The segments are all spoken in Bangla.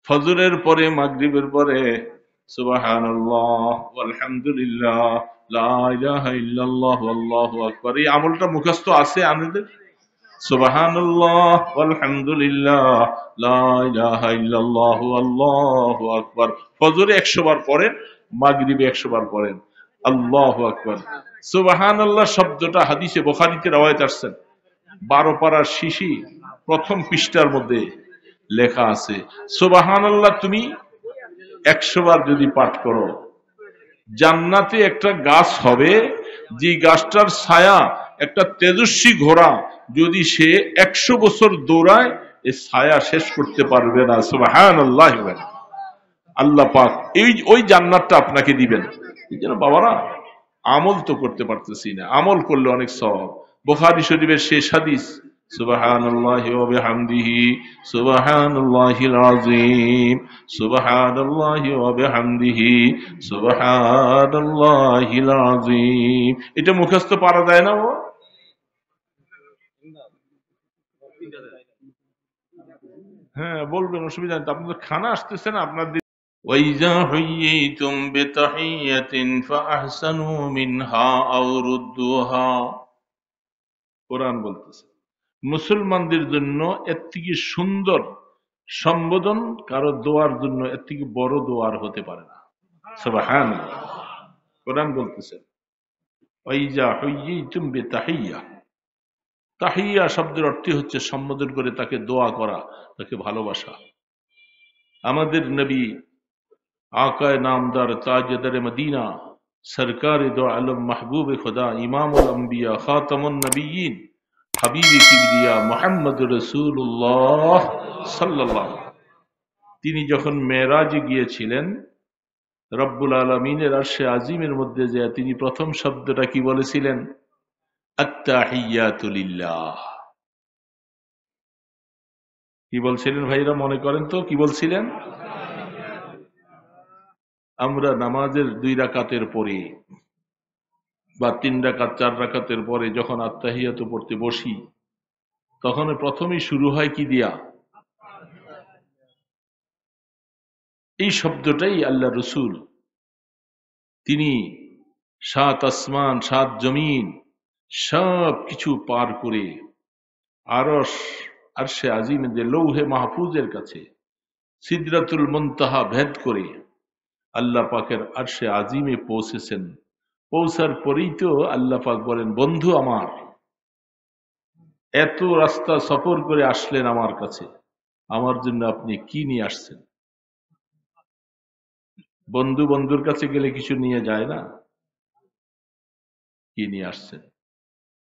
ফজরের পরে মাগরিবের পরে সুবহানাল্লাহ আলহামদুলিল্লাহ লা ইলাহা ইল্লাল্লাহ আল্লাহু আকবার, এই আমলটা মুখস্থ আছে আমাদের? সুবহানাল্লাহ আলহামদুলিল্লাহ লা ইলাহা ইল্লাল্লাহ আল্লাহু আকবার। ফজরে 100 বার পড়েন, মাগরিবে 100 বার পড়েন। আল্লাহু আকবার। সুবহানাল্লাহ শব্দটা হাদিসে বুখারীতে রওয়ায়াত আসছে, 12 পারার শিশি প্রথম পৃষ্ঠার মধ্যে লেখা আছে। সুবহানাল্লাহ তুমি 100 বার যদি পাঠ করো, জান্নাতে একটা গাছ হবে, যে গাছটার ছায়া একটা তেজস্বী ঘোড়া যদি সে 100 বছর দৌড়ায়, এই ছায়া শেষ করতে পারবে না। সুবহানাল্লাহ। আল্লাহ পাক ওই জান্নাতটা আপনাকে দিবেন। এই জন্য বাবারা, আমল তো করতে পারতেছি না, আমল করলে অনেক সওয়াব। বুখারী শরীফের শেষ হাদিস, সুবহানাল্লাহি ওয়া বিহামদিহি সুবহানাল্লাহিল আযীম সুবহানাল্লাহি ওয়া বিহামদিহি সুবহানাল্লাহিল আযীম। এটা মুখস্থ পারা যায় না? ও হ্যাঁ, বলবেন, অসুবিধা নেই। আপনাদের খানা আসতেছে না আপনাদের। وَإِذَا حُيِّيتُم بِتَحِيَّةٍ فَأَحْسِنُوا مِنْهَا أَوْ رُدُّوهَا। কোরআন বলতেছে মুসলমানদের জন্য এর থেকে সুন্দর সম্বোধন কারো দোয়ার জন্য এর থেকে বড় দোয়ার হতে পারে না। সুবহানাল্লাহ। কোরআন বলতেছে ওয়াইজা হুইয়িতুম বিতাহিয়্যা। তাহিয়্যা শব্দের অর্থ হচ্ছে সম্বোধন করে তাকে দোয়া করা, তাকে ভালোবাসা। আমাদের নবী आकाए नामदार ताजदर मदीना सरकार दो आलम महबूब खुदा इमामुल अंबिया खातमुन नबीयीन हबीब किबरिया मुहम्मद रसूलुल्लाह সাল্লাল্লাহু, তিনি যখন মেরাজে গিয়েছিলেন, রব্বুল আলামিনের আরশে আজিমের মধ্যে যে তিনি প্রথম শব্দটা কি বলেছিলেন? আত্তাহিয়াতু লিল্লাহ। কি বলছিলেন ভাইরা, মনে করেন তো কি বলছিলেন? আমরা নামাজের 2 রাকাতের পরে বা 3 রাকাত 4 রাকাতের পরে যখন আত্তাহিয়াতু পড়তে বসি, তখন প্রথমেই শুরু হয় কি দিয়া? এই শব্দটাই আল্লাহ রসুল, তিনি 7 আসমান 7 জমিন সব কিছু পার করে আরশ, আরশে আজিমে, লৌহে মাহফুজের কাছে সিদরাতুল মুনতাহা ভেদ করে আল্লাহ পাকের আরশে আজিমে পৌঁছেছেন। পৌঁছার পরেই তো আল্লাহ পাক বলেন, বন্ধু আমার, এত রাস্তা সফর করে আসলেন আমার কাছে, আমার জন্য আপনি কি নিয়ে আসছেন? বন্ধু বন্ধুর কাছে গেলে কিছু নিয়ে যায় না, কি নিয়ে আসছেন?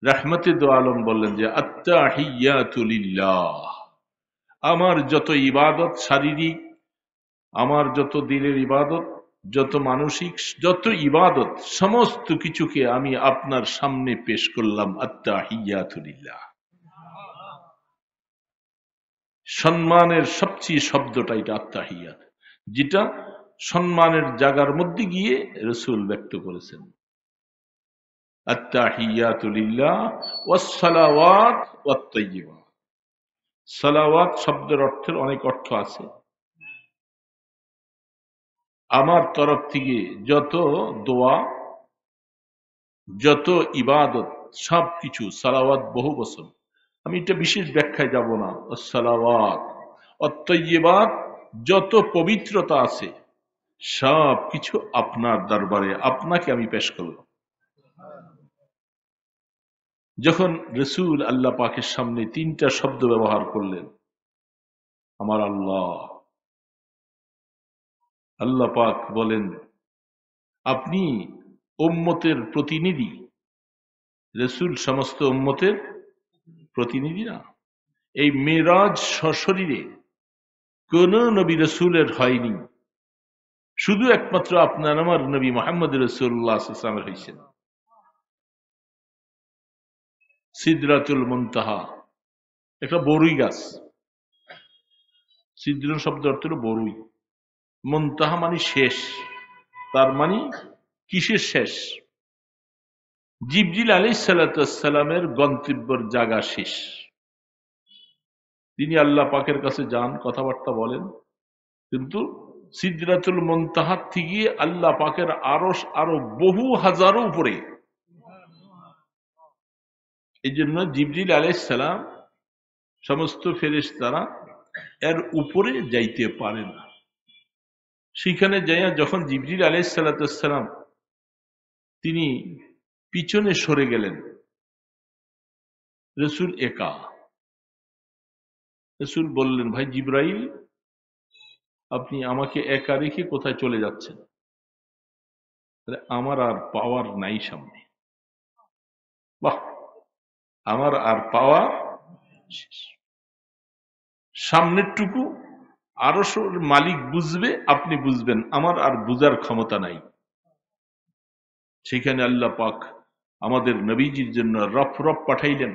রাহমাতে দো আলম বললেন যে আত্তাহিয়াতু লিল্লাহ, আমার যত ইবাদত শারীরিক, আমার যত দিলের ইবাদত, যত মানসিক, যত ইবাদত, সমস্ত কিছুকে আমি আপনার সামনে পেশ করলাম আত্তাহিয়াতু লিল্লাহ। সম্মানের সবচেয়ে শব্দটা এটা আত্তাহিয়াত, যেটা সম্মানের জায়গার মধ্যে গিয়ে রসুল ব্যক্ত করেছেন। আত্তাহিয়াতু লিল্লাহ ওয়াস সালাওয়াত ওয়াত তাইয়্যিবাত। সালাওয়াত শব্দের অর্থের অনেক অর্থ আছে। আমার তরফ থেকে যত দোয়া, যত ইবাদত, সবকিছু সালাওয়াত বহু বছর, আমি এটা বিশেষ ব্যাখ্যায় যাব না। সালাওয়াত ওয়াত তাইয়্যিবাত, যত পবিত্রতা আছে সব কিছু আপনার দরবারে আপনাকে আমি পেশ করলাম। যখন রসুল আল্লাহ পাকের সামনে 3টা শব্দ ব্যবহার করলেন, আমার আল্লাহ, আল্লাহ পাক বলেন আপনি উম্মতের প্রতিনিধি, রসুল সমস্ত উম্মতের প্রতিনিধি না। এই মেরাজ সশরীরে কোন নবী রসুলের হয়নি, শুধু একমাত্র আপনার আমার নবী মুহাম্মদ রাসূলুল্লাহ সাল্লাল্লাহু আলাইহি ওয়াসাল্লামের হয়েছে। সিদরাতুল মুনতাহা একটা বরুই গাছ। সিদর শব্দ অর্থ হলো বরুই, মুনতাহা মানে শেষ। তার মানে কিসের শেষ? জিবরিল আলাইহিস সালাতু ওয়াস সালামের গন্তব্যের জায়গা শেষ। তিনি আল্লাহ পাকের কাছে যান, কথাবার্তা বলেন, কিন্তু সিদরাতুল মুনতাহা থেকে আল্লাহ পাকের আরশ আরো বহু হাজারো উপরে। এই জন্য জিবরিল আলাইহিস সালাম সমস্ত ফেরেশতারা এর উপরে যাইতে পারে না। সেখানে যাইয়া যখন জিবরিল আলাইহিস সালাম তিনি পিছনে সরে গেলেন, রসুল একা। রসুল বললেন, ভাই জিব্রাইল, আপনি আমাকে একা রেখে কোথায় চলে যাচ্ছেন? আমার আর পাওয়ার নাই সামনে। বাহ, আমার আর পাওয়ার শেষ। সামনেরটুকু আরশের মালিক বুঝবে, আপনি বুঝবেন, আমার আর বুঝার ক্ষমতা নাই। সেখানে আল্লাহ পাক আমাদের নবীজির জন্য রফ পাঠাইলেন,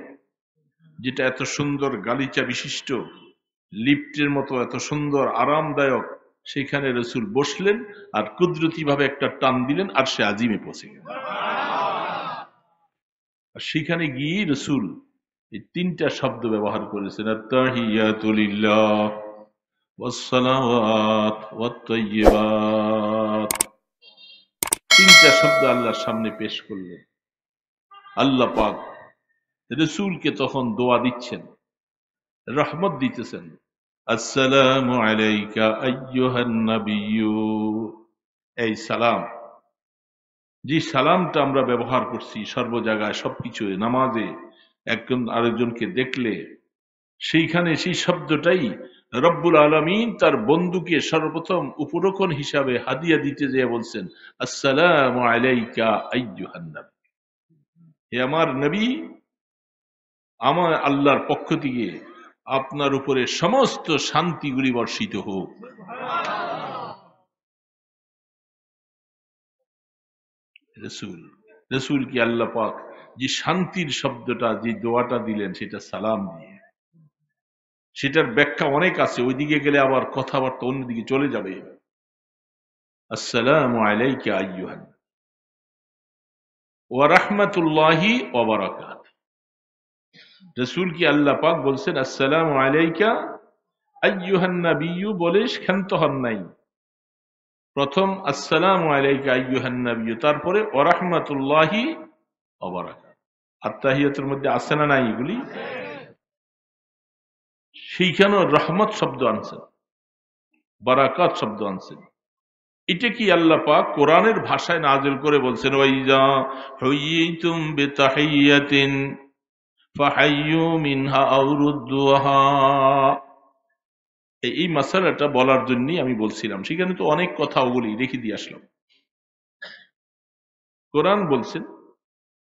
যেটা এত সুন্দর গালিচা বিশিষ্ট, লিফটের মতো এত সুন্দর আরামদায়ক। সেখানে রসুল বসলেন আর কুদরতি ভাবে একটা টান দিলেন আর সে আজিমে পৌঁছে গেল। আর সেখানে গিয়ে রসুল এই তিনটা শব্দ ব্যবহার করেছেন, আত-তাহিয়াতু লিল্লাহ ওয়াস-সালাওয়াত ওয়াত-তাইয়্যিবাত। তিনটা শব্দ আল্লাহর সামনে পেশ করলেন। আল্লাহ পাক রসুলকে তখন দোয়া দিচ্ছেন, রহমত দিতেছেন। আসসালামু আলাইকা আইয়ুহান নাবিয়্যু। এই সালাম, যে সালামটা আমরা ব্যবহার করছি সর্ব জায়গায়, সবকিছু, নামাজে একজন আরেকজনকে দেখলে, সেইখানে সেই শব্দটাই রব্বুল আলামিন তার বন্ধুকে সর্বপ্রথম উপরোকন হিসাবে হাদিয়া দিতে যেয়ে বলছেন, আসসালামু আলাইকা আইয়ুহান নবী। হে আমার নবী, আমার আল্লাহর পক্ষ থেকে আপনার উপরে সমস্ত শান্তিগুলি বর্ষিত হোক। রসুল রসুল কি আল্লাহ পাক যে শান্তির শব্দটা, যে দোয়াটা দিলেন, সেটা সালাম দিয়ে। সেটার ব্যাখ্যা অনেক আছে, ওইদিকে গেলে আবার কথাবার্তা অন্যদিকে চলে যাবে। আসসালামু আলাইকা আইয়ুহান ওয়া রাহমাতুল্লাহি ওয়া বারাকাতুহু। রসুল কি আল্লাহ পাক বলছেন আসসালামু আলাইকা আইয়ুহান নাবিয়্যু বলে ক্ষান্ত হন নাই। প্রথম আসসালামু আলাইকা আইয়ুহান নাবিয়্যু, তারপরে ওয়া রাহমাতুল্লাহি ওয়া বারাকাতুহু। আত্তাহিয়াতুর মধ্যে আছে না নাই এগুলি? সেইখানেও রহমত শব্দ আনছেন, বারাকাত শব্দ আনছেন। এটা কি আল্লাহ পাক কোরআনের ভাষায় নাযিল করে বলছেন, ওয়াইজা হুয়িতুম বিতাহিয়াতিন ফাহাইয়ু মিনহা আও রুদ্দুহা। এই মাসালাটা বলার জন্যই আমি বলছিলাম, সেখানে তো অনেক কথা ওগুলি রেখে দিয়ে আসলাম। কোরআন বলছেন,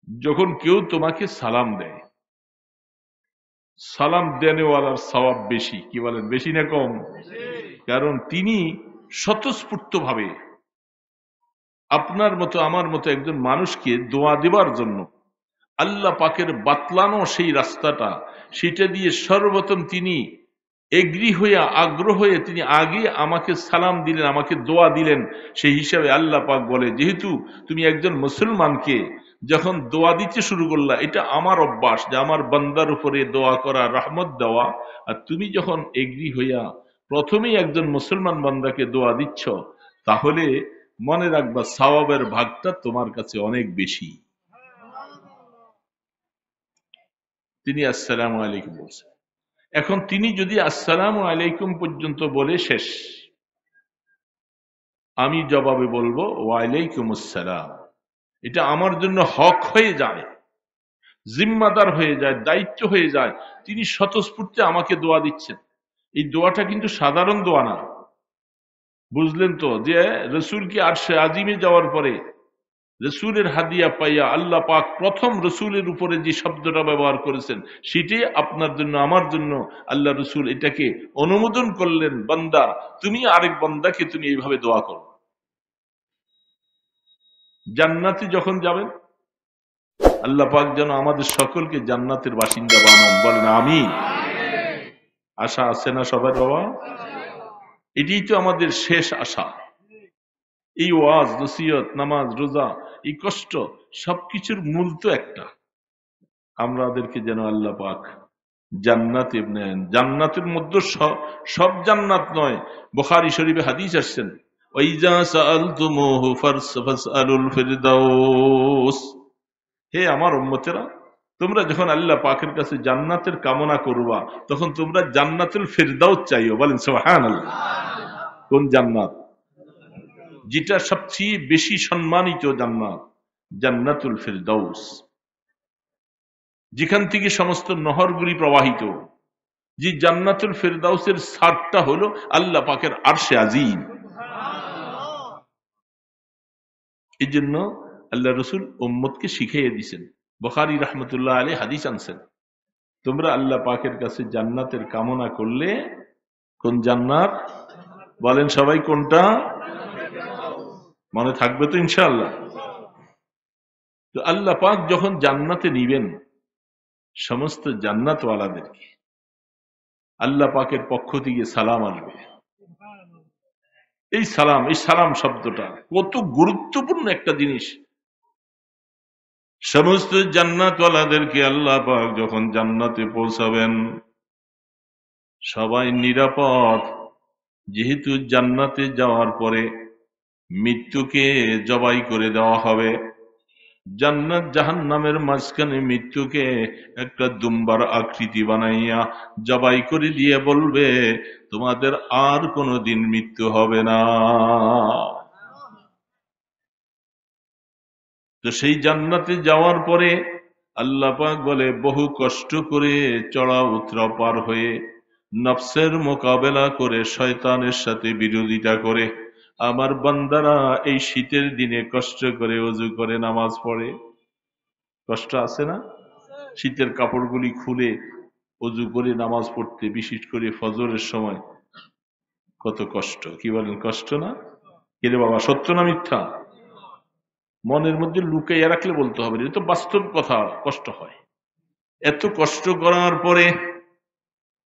যখন কেউ তোমাকে সালাম দেয়, সালাম দেনেওয়ালার সওয়াব বেশি। কি বলেন, বেশি না কম? কারণ তিনি স্বতঃস্ফূর্ত ভাবে আপনার মতো আমার মতো একজন মানুষকে দোয়া দেবার জন্য আল্লাহ পাকের বাতলানো সেই রাস্তাটা, সেটা দিয়ে সর্বপ্রথম তিনি এগ্রি হয়ে, আগ্রহ হয়ে তিনি আগে আমাকে সালাম দিলেন, আমাকে দোয়া দিলেন। সেই হিসাবে আল্লাহ পাক বলে, যেহেতু তুমি একজন মুসলমানকে যখন দোয়া দিতে শুরু করলা, এটা আমার অভ্যাস যে আমার বান্দার উপরে দোয়া করা, রহমত দেওয়া। আর তুমি যখন এগ্রি হইয়া প্রথমেই একজন মুসলমান বান্দাকে দোয়া দিচ্ছ, তাহলে মনে রাখবা সওয়াবের ভাগটা তোমার কাছে অনেক বেশি। তিনি আসসালামু আলাইকুম বলছেন। এখন তিনি যদি আসসালামু আলাইকুম পর্যন্ত বলে শেষ, আমি জবাবে বলবো ওয়ালাইকুম আসসালাম। এটা আমার জন্য হক হয়ে যায়, জিম্মাদার হয়ে যায়, দায়িত্ব হয়ে যায়। তিনি স্বতঃস্ফূর্তে আমাকে দোয়া দিচ্ছেন। এই দোয়াটা কিন্তু সাধারণ দোয়া না। বুঝলেন তো, যে রসুলকে আরশে আজিমে যাওয়ার পরে রসুলের হাদিয়া পাইয়া আল্লাহ পাক প্রথম রসুলের উপরে যে শব্দটা ব্যবহার করেছেন, সেটাই আপনার জন্য, আমার জন্য আল্লাহ রসুল এটাকে অনুমোদন করলেন। বান্দা, তুমি আরেক বান্দাকে তুমি এইভাবে দোয়া করো। জান্নাতে যখন যাবেন, আল্লাহ পাক যেন আমাদের সকলকে জান্নাতের বাসিন্দা বানান, বলেন আমিন। আশা আছে না সবার বাবা? এটাই তো আমাদের শেষ আশা। এই ওয়াজ, নসিহত, নামাজ, রোজা, এই কষ্ট, সবকিছুর মূল তো একটা, আমাদেরকে যেন আল্লাহ পাক জান্নাতে নেন। জান্নাতের মধ্যে সব জান্নাত নয়। বুখারী শরীফে হাদিস আসছেন, ওয়াইজা সাআলতুমুহু ফাসআলুল ফিরদাউস। হে আমার উম্মতেরা, তোমরা যখন আল্লাহ পাকের কাছে জান্নাতের কামনা করবা, তখন তোমরা জান্নাতুল ফিরদাউস চাইও। বলেন সুবহানাল্লাহ। কোন জান্নাত? যেটা সবচেয়ে বেশি সম্মানিত জান্নাত, জান্নাতুল ফিরদাউস, যেখান থেকে সমস্ত নহরগুলি প্রবাহিত। যে জান্নাতুল ফিরদাউসের ছাদটা হলো আল্লাহ পাকের আরশে আজিম। এই জন্য আল্লাহ রসুল উম্মতকে শিখিয়ে দিয়েছেন। বুখারী রাহমাতুল্লাহ আলাইহি হাদিস আনছেন, তোমরা আল্লাহ পাকের কাছে জান্নাতের কামনা করলে, কোন জান্নাত? বলেন সবাই কোনটা? মনে থাকবে তো ইনশাআল্লাহ। তো আল্লাহ পাক যখন জান্নাতে নিবেন সমস্ত জান্নাতওয়ালাদেরকে, আল্লাহ পাকের পক্ষ থেকে সালাম আসবে। এই সালাম শব্দটা কত গুরুত্বপূর্ণ একটা জিনিস। সমস্ত জান্নাতওয়ালাদেরকে আল্লাহ পাক যখন জান্নাতে পৌঁছাবেন, সবাই নিরাপদ। যেহেতু জান্নাতে যাওয়ার পরে মৃত্যুকে জবাই করে দেওয়া হবে। জান্নাত জাহান্নামের মাঝখানে মৃত্যুকে একটা দুম্বার আকৃতি বানাইয়া জবাই করে দিয়ে বলবে, তোমাদের আর কোনোদিন মৃত্যু হবে না। তো সেই জান্নাতে যাওয়ার পরে আল্লাহ পাক বলে, বহু কষ্ট করে চড়া উতরা পার হয়ে নফসের মোকাবেলা করে শয়তানের সাথে বিরোধিতা করে আমার বান্দারা এই শীতের দিনে কষ্ট করে ওযু করে নামাজ পড়ে। কষ্ট আছে না? শীতের কাপড়গুলি খুলে ওযু করে নামাজ পড়তে, বিশেষ করে ফজরের সময় কত কষ্ট। কি বলেন, কষ্ট না? কিরে বাবা, সত্য না মিথ্যা? মনের মধ্যে লুকাইয়া রাখলে বলতে হবে, এটা তো বাস্তব কথা। কষ্ট হয়। এত কষ্ট করার পরে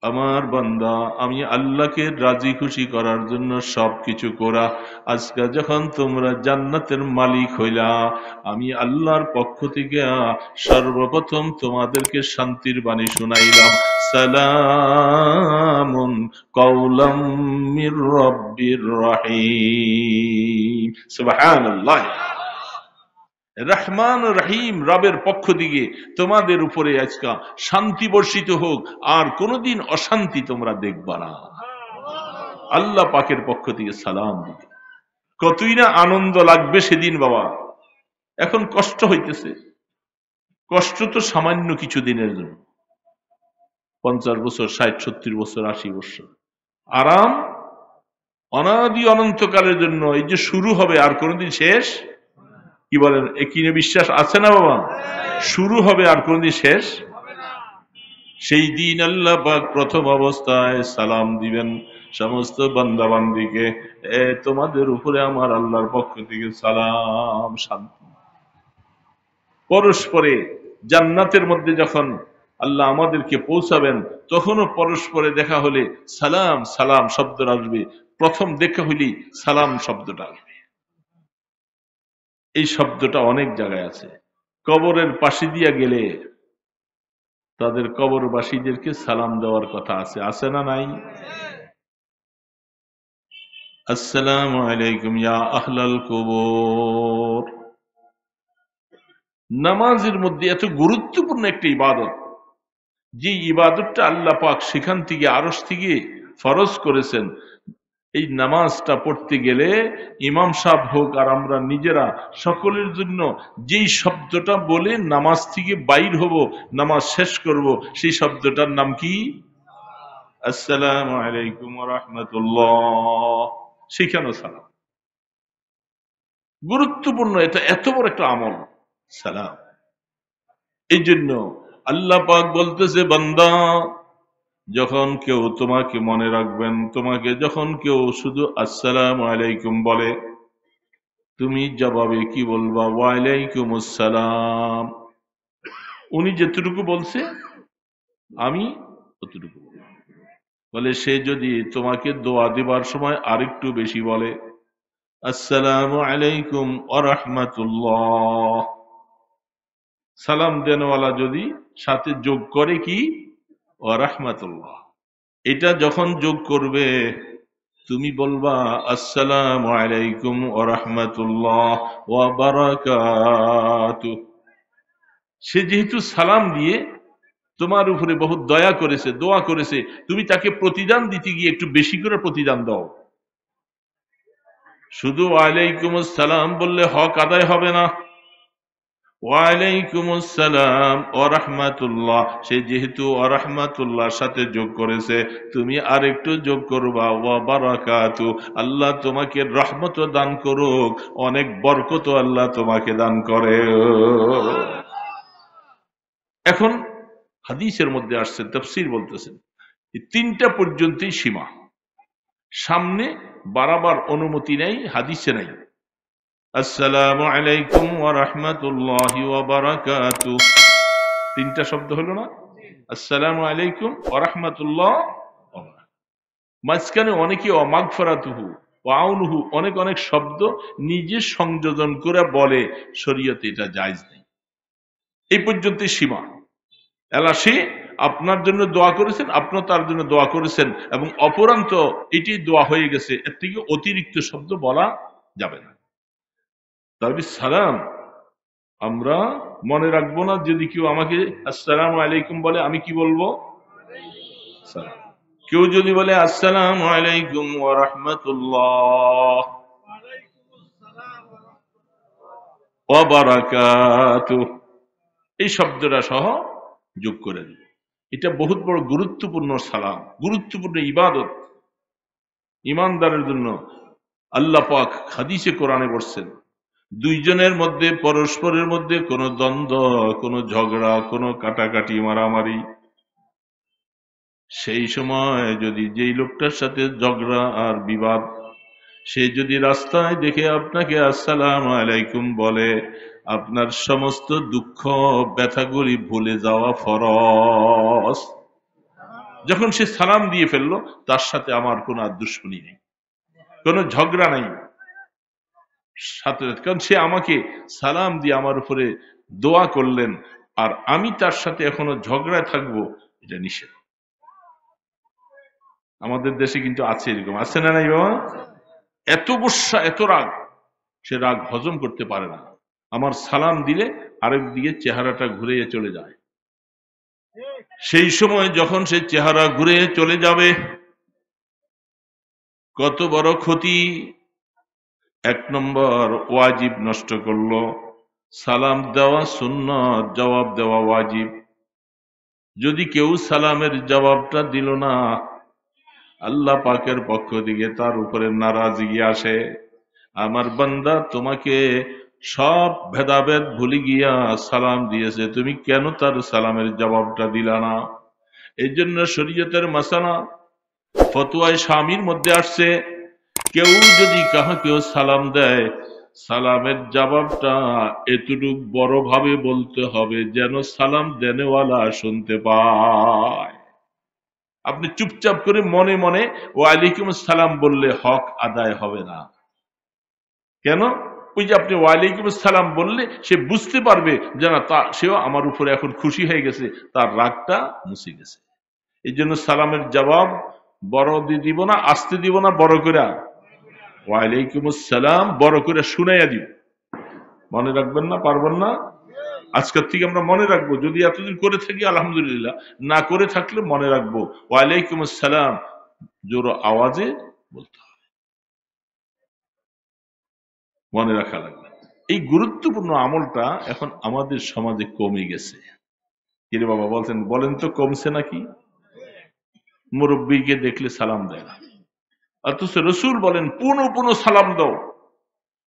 আমার বান্দা, আমি আল্লাহকে রাজি খুশি করার জন্য সবকিছু করা, আজকে যখন তোমরা জান্নাতের মালিক হইলা, আমি আল্লাহর পক্ষ থেকে সর্বপ্রথম তোমাদেরকে শান্তির বাণী শুনাইলাম, সালামুন কাওলাম মির রাব্বির রহিম। সুবহানাল্লাহ। রহমান রহিম রবের পক্ষ থেকে তোমাদের উপরে আজকে শান্তি বর্ষিত হোক, আর কোনোদিন অশান্তি তোমরা দেখবা না। আল্লাহ পাকের পক্ষ থেকে সালাম দিবে। কতই না আনন্দ লাগবে সেদিন বাবা। এখন কষ্ট হইতেছে, কষ্ট তো সামান্য কিছু দিনের জন্য, 50 বছর, 60, 70 বছর, 80 বছর আরাম অনাদি অনন্তকালের জন্য। এই যে শুরু হবে আর কোনোদিন শেষ, কি বলেন, একিনে বিশ্বাস আছে না বাবা? শুরু হবে আর কোনদিন শেষ। সেই দিন আল্লাহ পাক প্রথম অবস্থায় সালাম দিবেন সমস্ত বান্দা বান্দিকে, তোমাদের উপরে আমার আল্লাহর পক্ষ থেকে সালাম, শান্তি। পরস্পরে জান্নাতের মধ্যে যখন আল্লাহ আমাদেরকে পৌঁছাবেন, তখনও পরস্পরে দেখা হলে সালাম সালাম শব্দ আসবে। প্রথম দেখা হইলেই সালাম শব্দটা আসবে। এই শব্দটা অনেক জায়গায় আছে। কবরের পাশে দিয়া গেলে তাদের কবরবাসীদেরকে সালাম দেওয়ার কথা আছে, আছে না নাই? আসসালামু আলাইকুম ইয়া আহলাল কুবুর। নামাজের মধ্যে এত গুরুত্বপূর্ণ একটা ইবাদত, যে ইবাদতটা আল্লাহ পাক সেখান থেকে আরশ থেকে ফরজ করেছেন। এই নামাজটা পড়তে গেলে ইমাম সাহেব হোক আর আমরা নিজেরা, সকলের জন্য যেই শব্দটা বলে নামাজ থেকে বাইর হব, নামাজ শেষ করব, সেই শব্দটার নাম কি? আসসালামু আলাইকুম ওয়া রাহমাতুল্লাহ। সেখানেও সালাম গুরুত্বপূর্ণ। এটা এত বড় একটা আমল সালাম। এই জন্য আল্লাহ পাক বলতেছে, বান্দা, যখন কেউ তোমাকে মনে রাখবেন, তোমাকে যখন কেউ শুধু আসসালামু আলাইকুম বলে, তুমি জবাবে কি বলবা? ওয়ালাইকুম আসসালাম। উনি যেটুকু বলছে আমি ততটুকু বলবো। বলে সে যদি তোমাকে দোয়া দিবার সময় আরেকটু বেশি বলে, আসসালামু আলাইকুম ওয়া রাহমাতুল্লাহ, সালাম দেনওয়ালা যদি সাথে যোগ করে কি ওয়া রাহমাতুল্লাহ। এটা যখন যোগ করবে তুমি বলবা আসসালামু আলাইকুম ওয়া রাহমাতুল্লাহ ওয়া বারাকাতুহু। সে যেহেতু সালাম দিয়ে তোমার উপরে বহুত দয়া করেছে, দোয়া করেছে, তুমি তাকে প্রতিদান দিতে গিয়ে একটু বেশি করে প্রতিদান দাও। শুধু ওয়ালাইকুম আসসালাম বললে হক আদায় হবে না। ওয়ালাইকুম আসসালাম ওয়া রাহমাতুল্লাহ, সে যেহেতু ওয়া রাহমাতুল্লাহর সাথে যোগ করেছে, তুমি আরেকটু যোগ করবা ওয়া বারাকাতু, আল্লাহ তোমাকে রহমত দান করুক, অনেক বরকত আল্লাহ তোমাকে দান করে। এখন হাদিসের মধ্যে আসছে, তাফসীর বলতেছেন এই তিনটা পর্যন্তই সীমা, সামনে বাড়াবার অনুমতি নেই, হাদিসে নাই। আসসালামু আলাইকুম ওয়া রাহমাতুল্লাহি ওয়া বারাকাতুহু, তিনটা শব্দ হলো না? আসসালামু আলাইকুম ওয়া রাহমাতুল্লাহ, মাঝখানে অনেকে মাগফিরাতুহু ওয়া আউনুহু অনেক অনেক শব্দ নিজে সংযোজন করে বলে, শরীয়তে এটা জায়েজ নেই। এই পর্যন্তই সীমা। আল্লাহ সে আপনার জন্য দোয়া করেছেন, আপনার তার জন্য দোয়া করেছেন, এবং অপরান্ত এটি দোয়া হয়ে গেছে, এর থেকে অতিরিক্ত শব্দ বলা যাবে না। তবে সালাম আমরা মনে রাখবো না, যদি কেউ আমাকে আসসালামু আলাইকুম বলে আমি কি বলবো? সালাম। কেউ যদি বলে আসসালামু আলাইকুম ওয়া রাহমাতুল্লাহ ওয়া বারাকাতুহু এই শব্দটা সহ যোগ করে দিবে। এটা বহুত বড় গুরুত্বপূর্ণ সালাম, গুরুত্বপূর্ণ ইবাদত ইমানদারের জন্য। আল্লাহ পাক হাদিসে কোরআনে বলছেন, দুইজনের মধ্যে পরস্পরের মধ্যে কোনো দ্বন্দ্ব, কোনো ঝগড়া, কোনো কাটাকাটি, মারামারি, সেই সময় যদি যেই লোকটার সাথে ঝগড়া আর বিবাদ, সে যদি রাস্তায় দেখে আপনাকে আসসালামু আলাইকুম বলে, আপনার সমস্ত দুঃখ ব্যথাগুলি ভুলে যাওয়া ফরজ। যখন সে সালাম দিয়ে ফেললো, তার সাথে আমার কোনো আর দুশ্মনী নেই, কোনো ঝগড়া নাই সাথে, কারণ সে আমাকে সালাম দিয়ে আমার উপরে দোয়া করলেন, আর আমি তার সাথে এখনো ঝগড়ায় থাকবো, এটা নিষেধ। আমাদের দেশে কিন্তু আছে, এরকম আছে না নাই বাবা? এত গুসা, এত রাগ, সে রাগ হজম করতে পারে না, আমার সালাম দিলে আরেক দিকে চেহারাটা ঘুরে চলে যায়। সেই সময় যখন সে চেহারা ঘুরে চলে যাবে, কত বড় ক্ষতি। এক নম্বর, ওয়াজিব নষ্ট করলো। সালাম দেওয়া সুন্নত, জবাব দেওয়া ওয়াজিব। যদি কেউ সালামের জবাবটা দিল না, আল্লাহ পাকের পক্ষ থেকে তার উপরে নারাজগি আসে, আমার বান্দা তোমাকে সব ভেদাভেদ ভুলে গিয়া সালাম দিয়েছে, তুমি কেন তার সালামের জবাবটা দিলা না? এই জন্য শরীয়তের মাসালা ফতোয়ায়ে স্বামীর মধ্যে আসছে, কেউ যদি কাহাকেও সালাম দেয়, সালামের জবাবটা এতটুক বড় ভাবে বলতে হবে যেন সালাম দেনেওয়ালা শুনতে পায়। আপনি চুপচাপ করে মনে মনে ওয়ালাইকুম সালাম বললে হক আদায় হবে না। কেন? ওই যে আপনি ওয়ালাইকুম সালাম বললে সে বুঝতে পারবে যে না, তা সেও আমার উপরে এখন খুশি হয়ে গেছে, তার রাগটা মুছে গেছে। এই জন্য সালামের জবাব বড় দিব না, আসতে দিব না, বড় করে ওয়ালাইকুম আসসালাম বড় করে শুনাইয়া দিব। মনে রাখবেন না? পারবেন না? আজকের থেকে আমরা মনে রাখবো, যদি এতদিন করে থাকি আলহামদুলিল্লাহ, না করে থাকলে মনে রাখবো ওয়ালাইকুম আসসালাম জোর আওয়াজে বলতে হবে, মনে রাখা লাগবে। এই গুরুত্বপূর্ণ আমলটা এখন আমাদের সমাজে কমে গেছে। কিরে বাবা বলেন তো কমছে নাকি? মুরব্বীকে দেখলে সালাম দেয় না, অথচ রসুল বলেন পুনঃ পুনঃ সালাম দাও।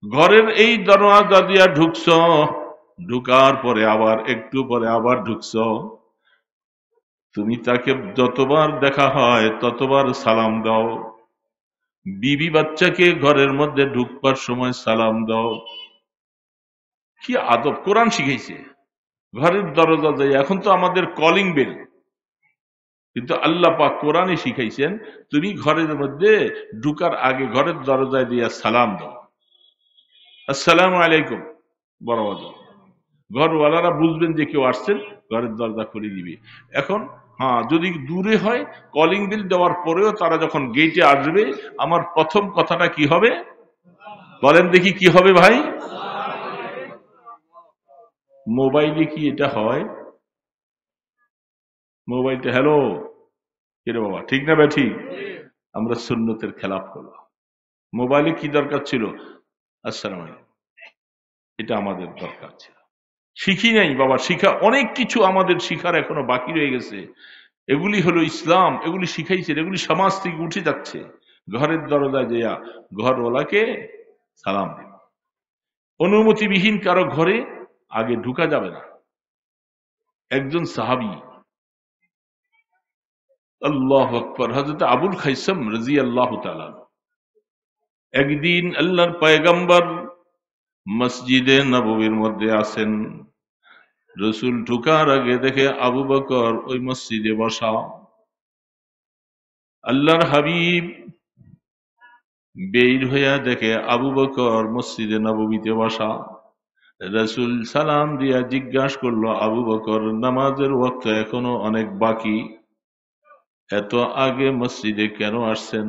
ঘরের এই দরওয়াজা দিয়া ঢুকছ, ঢুকার পরে আবার একটু পরে আবার ঢুকছ, তুমি তাকে যতবার দেখা হয় ততবার সালাম দাও। বিবি বাচ্চাকে ঘরের মধ্যে ঢুকবার সময় সালাম দাও। কি আদব কোরআন শিখাইছে। ঘরের দরজা যাই, এখন তো আমাদের কলিং বেল, কিন্তু আল্লাহ পাক কোরআনে শিখাইছেন তুমি ঘরের মধ্যে ঢুকার আগে ঘরের দরজায় দিয়া সালাম দাও, আসসালামু আলাইকুম। বড় ঘরওয়ালারা বুঝবেন যে কেউ আসছেন, ঘরের দরজা খুলে দিবে। এখন হ্যাঁ, যদি দূরে হয় কলিং বিল দেওয়ার পরেও তারা যখন গেটে আসবে, আমার প্রথম কথাটা কি হবে বলেন দেখি, কি হবে ভাই? মোবাইলে কি এটা হয়? মোবাইলটা হ্যালো, কিরে বাবা, ঠিক না ব্যাঠি? আমরা সুন্নতের খেলাফ করলাম। মোবাইলে কি দরকার ছিল? আসসালামু আলাইকুম, এটা আমাদের দরকার ছিল। শিখি নাই বাবা, শিখা অনেক কিছু আমাদের শিখার এখনো বাকি রয়ে গেছে। এগুলি হলো ইসলাম, এগুলি শিখাইছে, এগুলি সমাজ থেকে উঠে যাচ্ছে। ঘরের দরজায় যেয়া ঘরওয়ালাকে সালাম দিন, অনুমতিবিহীন কারো ঘরে আগে ঢুকা যাবে না। একজন সাহাবী, আল্লাহু আকবার, হযরত আবুল খাইসাম রাদিয়াল্লাহু তাআলা, একদিন আল্লাহর পয়গম্বর মসজিদে নববীর মধ্যে আছেন। রসুল ঢুকার আগে দেখে আবু বকর ওই মসজিদে বসা। আল্লাহর হাবিব বের হইয়া দেখে আবু বকর মসজিদে নববীতে বসা। রসুল সালাম দিয়া জিজ্ঞাসা করলো, আবু বকর, নামাজের ওয়াক্ত এখনো অনেক বাকি, এত আগে মসজিদে কেন আসছেন?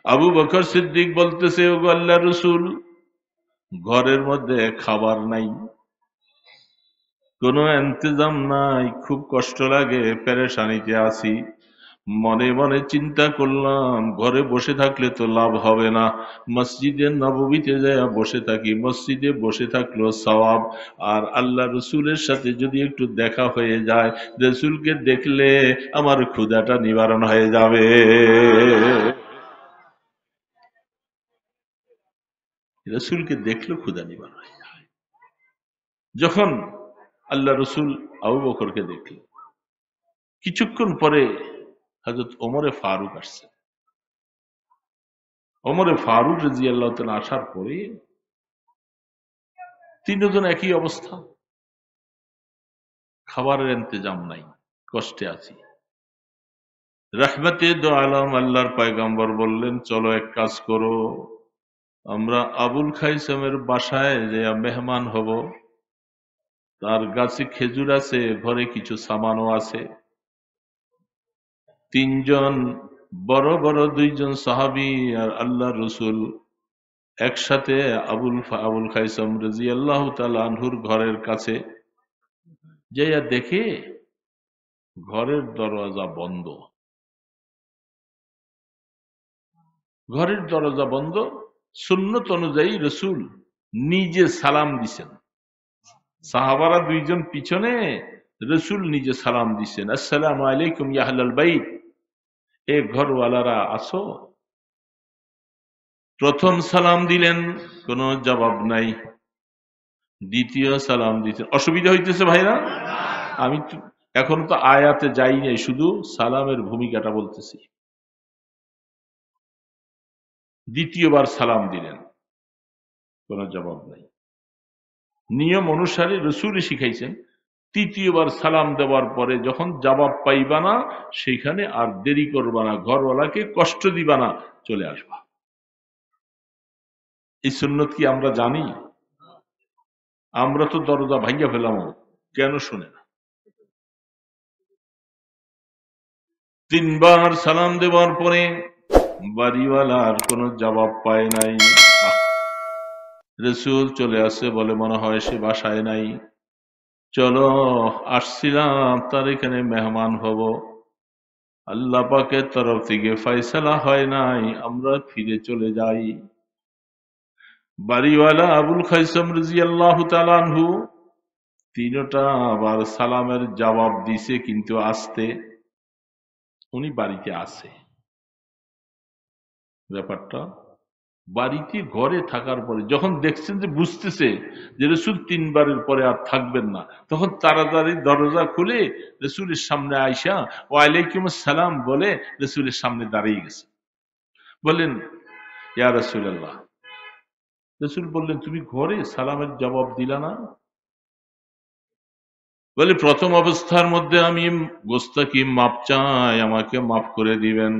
আবু বকর সিদ্দিক বলতেছে, ওগো আল্লাহ রসুল, ঘরের মধ্যে খাবার নাই, কোনো ইন্তজাম নাই, খুব কষ্ট লাগে, পেরেশানিতে আছি। মনে মনে চিন্তা করলাম, ঘরে বসে থাকলে তো লাভ হবে না, মসজিদে নববীতে যায় বসে থাকি, মসজিদে বসে থাকলো সওয়াব, আর আল্লাহ রসুলের সাথে যদি একটু দেখা হয়ে যায়, রসুলকে দেখলে আমার ক্ষুধাটা নিবারণ হয়ে যাবে। রসুলকে দেখলো ক্ষুধা নিবারণ হয়ে যায়। যখন আল্লাহ রসুল আবু বকরকে দেখল, কিছুক্ষণ পরে হযরত ওমরে ফারুক আসছে। ওমরে ফারুক রাদিয়াল্লাহু তাআলা আসার পরে তিনজন একই অবস্থা, খাবারের ইন্তজাম নাই, কষ্টে আছি। রাহমাতে দো আলম আল্লাহর পয়গম্বর বললেন, চলো এক কাজ করো, আমরা আবুল খাইসামের বাসায় যে মেহমান হব, তার গাছে খেজুর আছে, ঘরে কিছু সামানও আছে। তিনজন বড় বড় দুইজন সাহাবী আর আল্লাহ রসুল একসাথে আবুল খাইসাম রাদিয়াল্লাহু তাআলা আনহুর ঘরের কাছে যাইয়া দেখে ঘরের দরজা বন্ধ। ঘরের দরজা বন্ধ, সুন্নত অনুযায়ী রসুল নিজে সালাম দিছেন, সাহাবারা দুইজন পিছনে, রসুল নিজে সালাম দিছেন, আসসালামু আলাইকুম ইয়া আহলাল বাইত, এ ঘরওয়ালারা আসো। প্রথম সালাম দিলেন, কোনো জবাব নাই। দ্বিতীয় সালাম দিতেন, অসুবিধা হইতেছে ভাইরা? আমি এখন তো আয়াতে যাই নাই, শুধু সালামের ভূমিকাটা বলতেছি। দ্বিতীয়বার সালাম দিলেন, কোনো জবাব নাই। নিয়ম অনুসারে রসুল শিখাইছেন, তৃতীয়বার সালাম দেওয়ার পরে যখন জবাব পাইবা না, সেখানে আর দেরি করবা না, ঘরওয়ালাকে কষ্ট দিবা না, চলে আসবা। এই সুন্নত কি আমরা জানি? আমরা তো দরজা ভাইয়া ফেলাম, কেন শুনে না? তিনবার সালাম দেওয়ার পরে বাড়িওয়ালার কোনো জবাব পায় নাই। রসুল চলে আসে, বলে মনে হয় সে বাসায় নাই, চলো আসছিলাম তার এখানে মেহমান হব, আল্লাহ পাকের তরফ থেকে ফয়সালা হয় নাই, আমরা ফিরে চলে যাই। বাড়িওয়ালা আবুল খাইসাম রাদিয়াল্লাহু তাআলা আনহু তিনটা আবার সালামের জবাব দিছে, কিন্তু আসতে উনি বাড়িতে আছে। ব্যাপারটা বাড়িতে ঘরে থাকার পরে যখন দেখছেন যে, বুঝতেছে যে রসুল তিনবারের পরে আর থাকবেন না, তখন তাড়াতাড়ি দরজা খুলে রসুলের সামনে আইসা ওয়ালাইকুম আসসালাম বলে রসুলের সামনে দাঁড়িয়ে গেছে। বললেন, ইয়া রাসূলুল্লাহ। রসুল বললেন, তুমি ঘরে সালামের জবাব দিলা না? বলে, প্রথম অবস্থার মধ্যে আমি গোস্তাকি মাপ চাই, আমাকে মাফ করে দিবেন।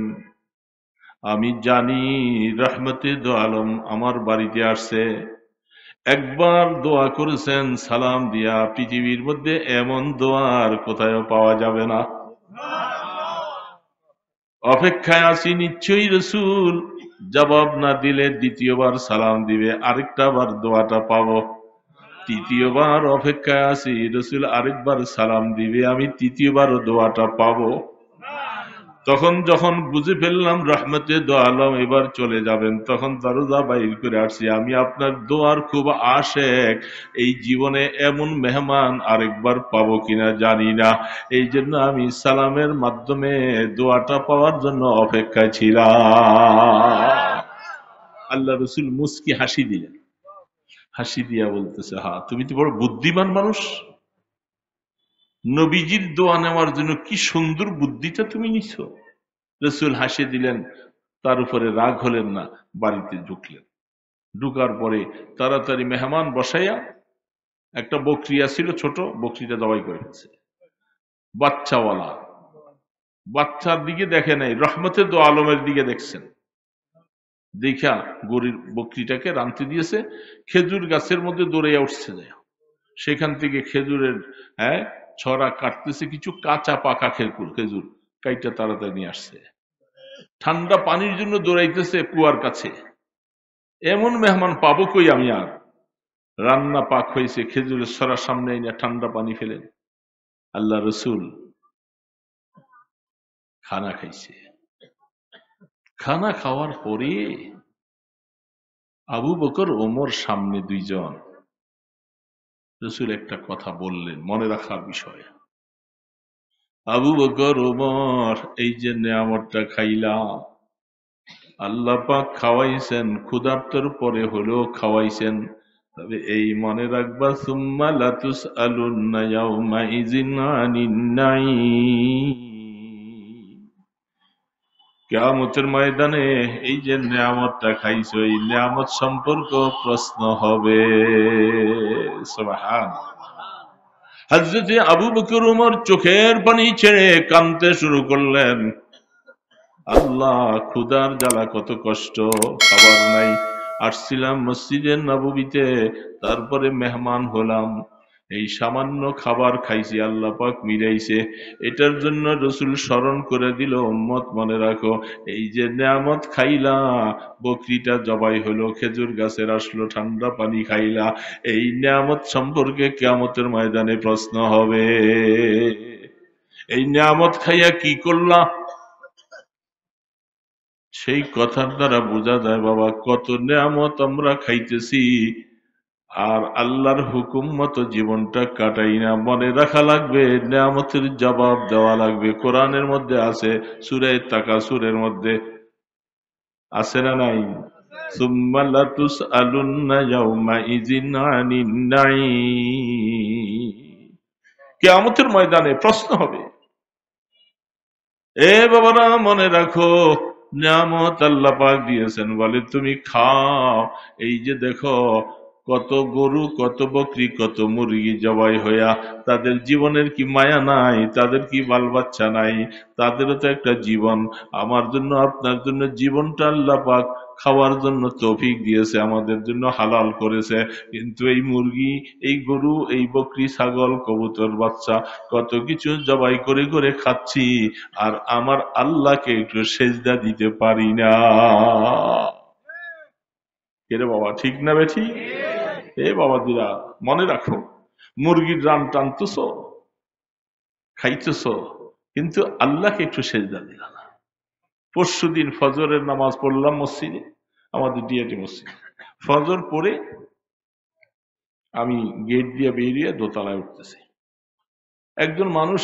আমি জানি রহমতে দো আলম আমার বাড়িতে আসছে, একবার দোয়া করেছেন সালাম দিয়া, পৃথিবীর মধ্যে এমন দোয়ার কোথাও পাওয়া যাবে না। অপেক্ষায় আছি নিশ্চয়ই রসুল জবাব না দিলে দ্বিতীয়বার সালাম দিবে, আরেকটা বার দোয়াটা পাবো। তৃতীয়বার অপেক্ষায় আছি, রসুল আরেকবার সালাম দিবে, আমি তৃতীয়বার দোয়াটা পাবো। তখন যখন বুঝে ফেললাম রহমতে দো আলম এবার চলে যাবেন, তখন দরজা বাইর করে আসছি, আমি আপনার দোয়ার খুব আশেক, এই জীবনে এমন মেহমান আরেকবার পাবো কিনা জানি না, এই জন্য আমি সালামের মাধ্যমে দোয়াটা পাওয়ার জন্য অপেক্ষায় ছিলাম। আল্লাহ রসুল মুস্কি হাসি দিলেন, হাসি দিয়া বলতেছে, হ্যাঁ তুমি তো বড় বুদ্ধিমান মানুষ, নবীজির দোয়া নেওয়ার জন্য কি সুন্দর বুদ্ধিটা তুমি নিছো। রসুল হাসি দিলেন, তার উপরে রাগ হলেন না, বাড়িতে ঢুকলেন। ঢুকার পরে তাড়াতাড়ি মেহমান বসাইয়া, একটা বকরিয়া ছিল ছোট, বকরিটা জবাই করে ফেলছে। বাচ্চাওয়ালা, বাচ্চার দিকে দেখে নাই, রহমতে দো আলমের দিকে দেখছেন। দেখা গরিব বকরিটাকে রানতে দিয়েছে, খেজুর গাছের মধ্যে দৌড়াইয়া উঠছে যায়, সেখান থেকে খেজুরের ছড়া কাটতেছে, কিছু কাঁচা পাকা খেজুর কাইটা তাড়াতাড়ি নিয়ে আসছে। ঠান্ডা পানির জন্য দৌড়াইতেছে কুয়ার কাছে। এমন মেহমান পাবো কই আমি আর। রান্না পাক হয়েছে, খেজুরের ছড়া সামনে এনে ঠান্ডা পানি ফেলেন। আল্লাহ রসুল খানা খাইছে। খানা খাওয়ার পরে আবু বকর ওমর সামনে দুইজন। রসুল একটা কথা বললেন, মনে রাখার বিষয়। আবু বকর ওমর, এই যে নেয়ামতটা খাইলাম, আল্লাহ পাক খাওয়াইছেন, ক্ষুধার্তর পরে হলেও খাওয়াইছেন, তবে এই মনে রাখবা, সুম্মা লাতুসআলুন্না ইয়াউমাইযিন আনিন নাঈম। কিয়ামতের ময়দানে এই যে নিয়ামতটা খাইছো, এই নিয়ামত সম্পর্ক প্রশ্ন হবে। সুবহানাল্লাহ। হযরত আবু বকর ওমর চোখের পানি ছেড়ে কাঁদতে শুরু করলেন। আল্লাহ, ক্ষুধার জ্বালা কত কষ্ট, খাবার নাই। আসছিলাম মসজিদে নববীতে, তারপরে মেহমান হলাম, এই সামান্য খাবার খাইছি, আল্লাহ পাক মিলাইছে। এটার জন্য রসুল স্মরণ করে দিল, উম্মত মনে রাখো, এই যে নিয়ামত খাইলা, বকরিটা জবাই হলো, খেজুর গাছের আসলো, ঠান্ডা পানি খাইলা, এই নিয়ামত সম্পর্কে কিয়ামতের ময়দানে প্রশ্ন হবে। এই নিয়ামত খাইয়া কি করলা, সেই কথার দ্বারা বোঝা যায় বাবা, কত নিয়ামত আমরা খাইতেছি আর আল্লাহর হুকুম মতো জীবনটা কাটাই না। মনে রাখা লাগবে, নিয়ামতের জবাব দেওয়া লাগবে। কোরআনের মধ্যে আছে, সূরা তাকাসুরের মধ্যে আছে না নাই? সুম্মা লাতুসআলুন্না ইয়াউমাইযিন আনিন নাঈম। কিয়ামতের ময়দানে প্রশ্ন হবে। এ বাবারা মনে রাখো, নিয়ামত আল্লাহ পাক দিয়েছেন বলে তুমি খাও। এই যে দেখো, কত গরু, কত বকরি, কত মুরগি জবাই হইয়া, তাদের জীবনের কি মায়া নাই? তাদের কি বাল বাচ্চা নাই? তাদেরও তো একটা জীবন। আমার জন্য, আপনার জন্য জীবনটা আল্লাহ পাক খাওয়ার জন্য তৌফিক দিয়েছে, আমাদের জন্য হালাল করেছে। কিন্তু এই মুরগি, এই গরু, এই বকরি, ছাগল, কবুতর বাচ্চা, কত কিছু জবাই করে করে খাচ্ছি, আর আমার আল্লাহকে একটু সেজদা দিতে পারি না। কে রে বাবা, ঠিক না বেঠি? এ বাবা দিরা, মনে রাখো, মুরগির রান টানতেছ, খাইতেছ, কিন্তু আল্লাহকে একটু সেজদা দিল না। পরশুদিন ফজরের নামাজ পড়লাম মসজিদে, আমাদের ডিএটি মসজিদ। ফজর পরে আমি গেট দিয়ে বেরিয়ে দোতলায় উঠতেছি। একজন মানুষ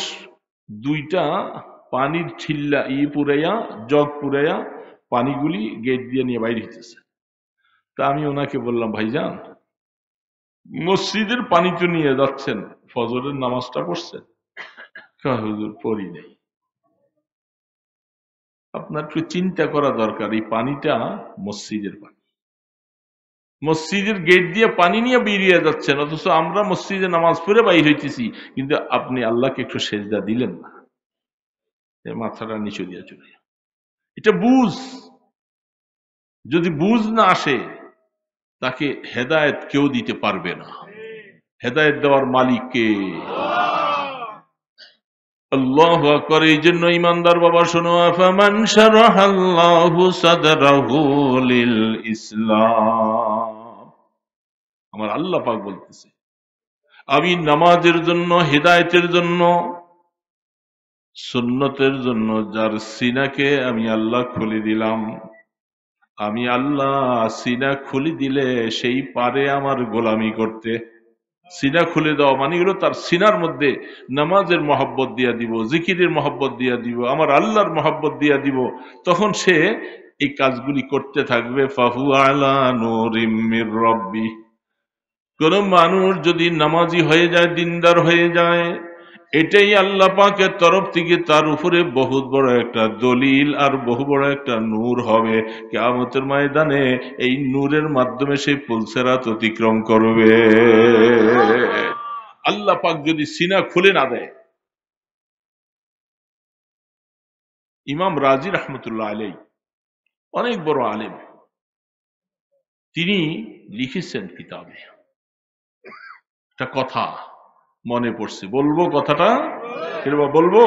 দুইটা পানির ছিল্লা পুরাইয়া, জগ পুরাইয়া পানিগুলি গেট দিয়ে নিয়ে বাইরে হইতেছে। তা আমি ওনাকে বললাম, ভাইজান, মসজিদের পানি তো নিয়ে যাচ্ছেন, ফজরের নামাজটা পড়ছেন? হুজুর পড়ি নেই। আপনার একটু চিন্তা করা দরকার, এই পানিটা মসজিদের পানি, মসজিদের গেট দিয়ে পানি নিয়ে বেরিয়ে যাচ্ছেন, অথচ আমরা মসজিদে নামাজ পড়ে বাইর হইতেছি, কিন্তু আপনি আল্লাহকে একটু সেজদা দিলেন না। মাথাটা নিচু দিয়ে চলে, এটা বুঝ। যদি বুঝ না আসে, তাকে হেদায়েত কেউ দিতে পারবে না। হেদায়েত দেওয়ার মালিক কে? আল্লাহু আকবার। এই জন্য ইমানদার বাবা শোনো, আফামান শারাহাল্লাহু সাদরাহু লিল ইসলাম। আমার আল্লাহ পাক বলতেছে, আমি নামাজের জন্য, হিদায়াতের জন্য, সুন্নতের জন্য যার সিনাকে আমি আল্লাহ খুলে দিলাম, আমি আল্লাহ সিনা খুলে দিলে সেই পারে আমার গোলামি করতে। সিনা খুলে দেওয়া মানে হলো তার সিনার মধ্যে নামাজের মহব্বত দিয়া দিব, জিকিরের মহব্বত দিয়া দিব, আমার আল্লাহর মহব্বত দিয়া দিব। তখন সে এই কাজগুলি করতে থাকবে। ফাহু আলা নূরিম মির রাব্বি। কোন মানুষ যদি নামাজি হয়ে যায়, দিনদার হয়ে যায়, এটাই আল্লাহ পাকের তরফ থেকে তার উপরে বহুত বড় একটা দলিল আর বহু বড় একটা নূর হবে। কিয়ামতের ময়দানে এই নূরের মাধ্যমে সেই পুলসেরাত অতিক্রম করবে। আল্লাহ পাক যদি সিনা খুলে না দেয়। ইমাম রাজি রহমতুল্লাহ আলাইহি অনেক বড় আলেম, তিনি লিখেছেন কিতাবে একটা কথা মনে পড়ছে, বলবো কথাটা? বলবো।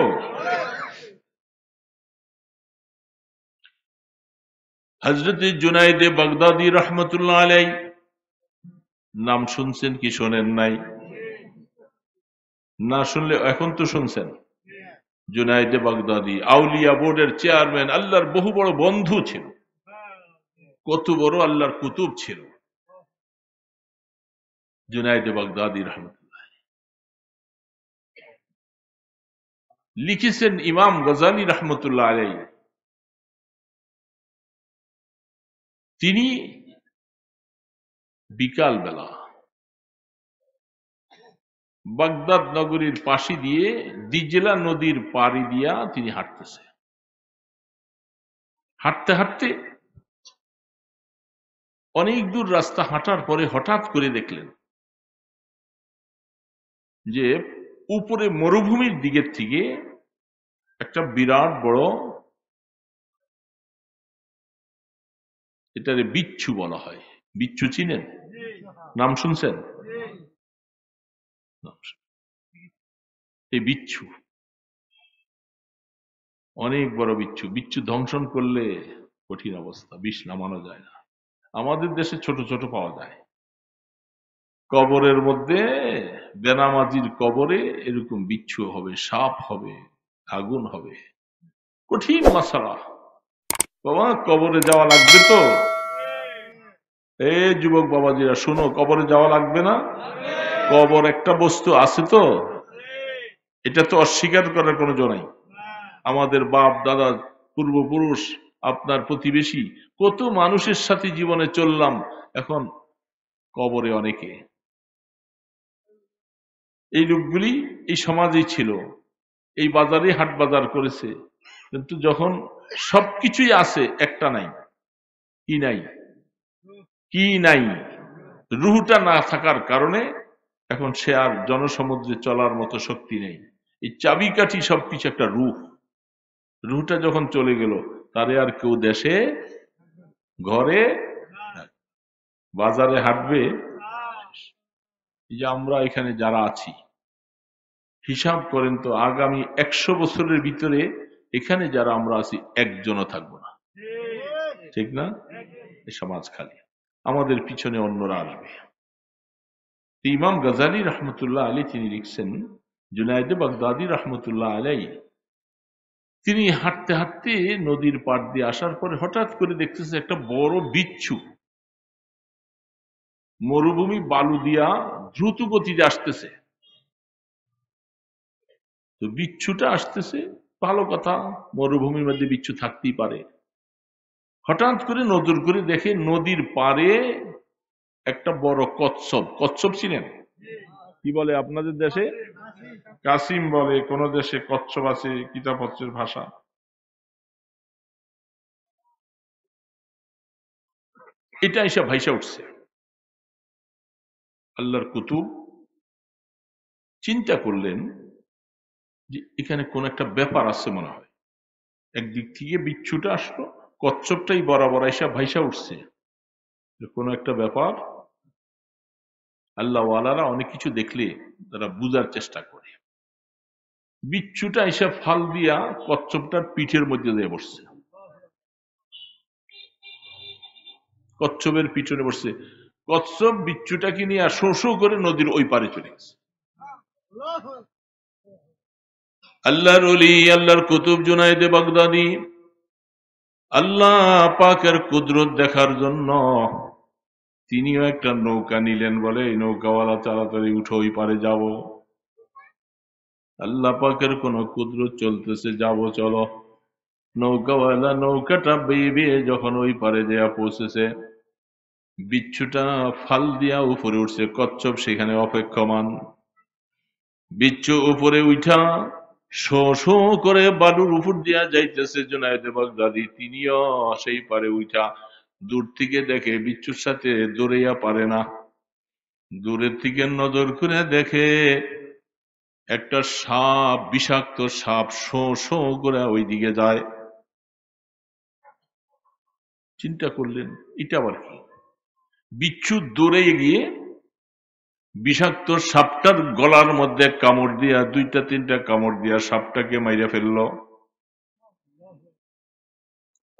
হযরত জুনায়েদে বাগদাদী রহমতুল্লাহ আলাইহি নাম শুনছেন কি শোনেন নাই? না শুনলে এখন তো শুনছেন। জুনায়েদে বাগদাদী আউলিয়া বোর্ডের চেয়ারম্যান, আল্লাহর বহু বড় বন্ধু ছিল, কত বড় আল্লাহর কুতুব ছিল জুনায়েদে বাগদাদী রহমতুল্লাহ। লিখেছেন ইমাম গজালি রহমতুল্লাহ আলাইহি, তিনি বিকাল বেলা বাগদাদ নগরীর পাশে দিয়ে দিজলা নদীর পাড়ি দিয়া তিনি হাঁটতেছে। হাঁটতে হাঁটতে অনেক দূর রাস্তা হাঁটার পরে হঠাৎ করে দেখলেন যে উপরে মরুভূমির দিকের থেকে একটা বিরাট বড়, এটারে বিচ্ছু বলা হয়। বিচ্ছু চিনেন? নাম শুনছেন? এই বিচ্ছু অনেক বড় বিচ্ছু। বিচ্ছু ধ্বংসন করলে কঠিন অবস্থা, বিষ নামানো যায় না। আমাদের দেশে ছোট ছোট পাওয়া যায়, কবরের মধ্যে, বেনামাজির কবরে এরকম বিচ্ছু হবে, সাপ হবে, আগুন হবে, কঠিন মাসালা। বাবা কবরে যাওয়া লাগবে তো? এই যুবক বাবাজিরা শুনো, কবরে যাওয়া লাগবে না? কবর একটা বস্তু আছে তো, এটা তো অস্বীকার করার কোনো জো নাই। আমাদের বাপ দাদা, পূর্বপুরুষ, আপনার প্রতিবেশী, কত মানুষের সাথে জীবনে চললাম, এখন কবরে অনেকে। এই লোকগুলি এই সমাজেই ছিল, এই বাজারে হাট বাজার করেছে, কিন্তু যখন সবকিছুই আছে, একটা নাই। কি নাই? কি নাই? রুহটা না থাকার কারণে এখন সে আর জনসমুদ্রে চলার মতো শক্তি নেই। এই চাবিকাঠি সবকিছু একটা রুহ। রুহটা যখন চলে গেল, তারে আর কেউ দেশে, ঘরে, বাজারে হাঁটবে। এই যে আমরা এখানে যারা আছি, হিসাব করেন তো, আগামী 100 বছরের ভিতরে এখানে যারা আমরা আছি একজনও থাকবো না, ঠিক না? এই সমাজ খালি, আমাদের পিছনে অন্যরা আসবে। ইমাম গজালি রহমতুল্লাহ আলী তিনি লিখছেন, জুনায়েদে বাগদাদী রহমতুল্লাহ আলাই তিনি হাঁটতে হাঁটতে নদীর পাড় দিয়ে আসার পরে হঠাৎ করে দেখতেছে একটা বড় বিচ্ছু মরুভূমি বালু দিয়া দ্রুত গতিতে আসতেছে। তো বিচ্ছুটা আসতেছে, ভালো কথা, মরুভূমির মধ্যে বিচ্ছু থাকতেই পারে। হঠাৎ করে নজর করে দেখে নদীর পাড়ে একটা বড় কচ্ছপ। কচ্ছপ ছিলেন? কি বলে আপনাদের দেশে? কাসিম বলে, কোন দেশে কচ্ছপ আছে, কিতাবপত্রের ভাষা। এটা এসে ভাইসা উঠছে। আল্লাহর কুতুব চিন্তা করলেন যে এখানে কোন একটা ব্যাপার আছে মনে হয়। একদিক থেকে বিচ্ছুটা আসলো, কচ্ছপটাই বরাবর এসে ভাইসা উঠছে। কোনো একটা ব্যাপার আল্লাহওয়ালারা অনেক কিছু দেখলে তারা বুঝার চেষ্টা করে। বিচ্ছুটা এসে ফাল দিয়া কচ্ছপটার পিঠের মধ্যে দিয়ে বসছে, কচ্ছপের পিছনে বসছে। কচ্ছপ বিচ্ছুটাকে নিয়ে শো শো করে নদীর ওই পারে চলে গেছে। আল্লাহর ওলি, আল্লাহর কুতুব জুনায়েদে বাগদাদি আল্লাহ পাকের কুদরত দেখার জন্য তিনিও একটা নৌকা নিলেন, বলে এই নৌকাওয়ালা তাড়াতাড়ি উঠো, ওই পারে যাব। আল্লাহ পাকের কোন কুদরত চলতেছে, যাব চলো। নৌকাওয়ালা নৌকাটা বেয়ে বেয়ে যখন ওই পারে দেয়া পৌঁছেছে, বিচ্ছুটা ফাল দিয়া উপরে উঠছে, কচ্ছপ সেখানে অপেক্ষমান। বিচ্ছু উপরে উঠা শো শো করে বালুর উপর দিয়া যাইতেছে। জুনায়েদে বাগদাদি তিনিও সেই পারে উঠা দূর থেকে দেখে বিচ্ছুর সাথে দৌড়াইয়া পারে না। দূরের থেকে নজর করে দেখে একটা সাপ, বিষাক্ত সাপ শো শো করে ওই দিকে যায়। চিন্তা করলেন এটা আবার কি? বিচ্ছু দৌড়ে গিয়ে বিষাক্ত সাপটার গলার মধ্যে কামড় দিয়া, দুইটা তিনটা কামড় দিয়া সাপটাকে মাইরা ফেললো।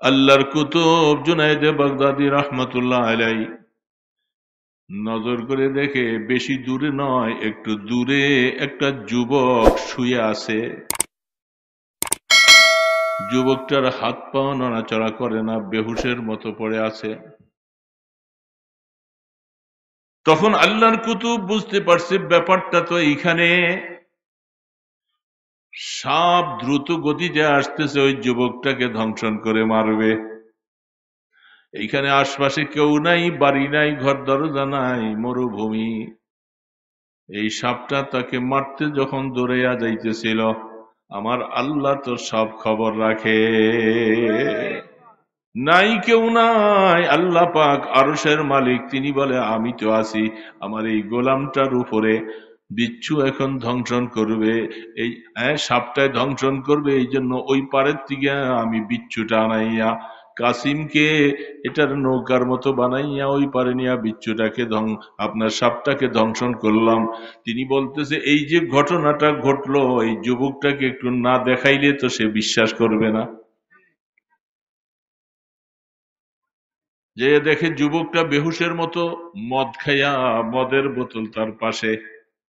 আল্লাহর কুতুব জুনায়েদে বাগদাদি রহমতুল্লাহ আলাই নজর করে দেখে বেশি দূরে নয়, একটু দূরে একটা যুবক শুয়ে আছে। যুবকটার হাত পা নড়াচড়া করে না, বেহুশের মতো পড়ে আছে। তখন আল্লাহর কুতুব বুঝতে পারছে ব্যাপারটা তো এইখানে। সাপ দ্রুত গতিতে আসতেছে, ওই যুবকটাকে ধ্বংসন করে মারবে। এইখানে আশপাশে কেউ নাই, বাড়ি নাই, ঘর দরজা নাই, মরুভূমি। এই সাপটা তাকে মারতে যখন দৌড়াইয়া যাইতেছিল, আমার আল্লাহ তো সব খবর রাখে। নাই, কেউ নাই, আল্লাহ পাক আরশের মালিক, তিনি বলে আমি তো আছি। আমার এই গোলামটার উপরে বিচ্ছু এখন ধ্বংসন করবে, এই সাপটায় ধ্বংসন করবে, এই জন্য ওই পারের থেকে আমি বিচ্ছুটা আনাইয়া কাসিমকে এটার নৌকার মতো বানাইয়া ওই পারে নিয়ে বিচ্ছুটাকে আপনার সাপটাকে ধ্বংসন করলাম। তিনি বলতেছে এই যে ঘটনাটা ঘটলো, এই যুবকটাকে একটু না দেখাইলে তো সে বিশ্বাস করবে না। যে দেখে যুবকটা বেহুশের মতো মদ খাইয়া, মদের বোতল তার পাশে,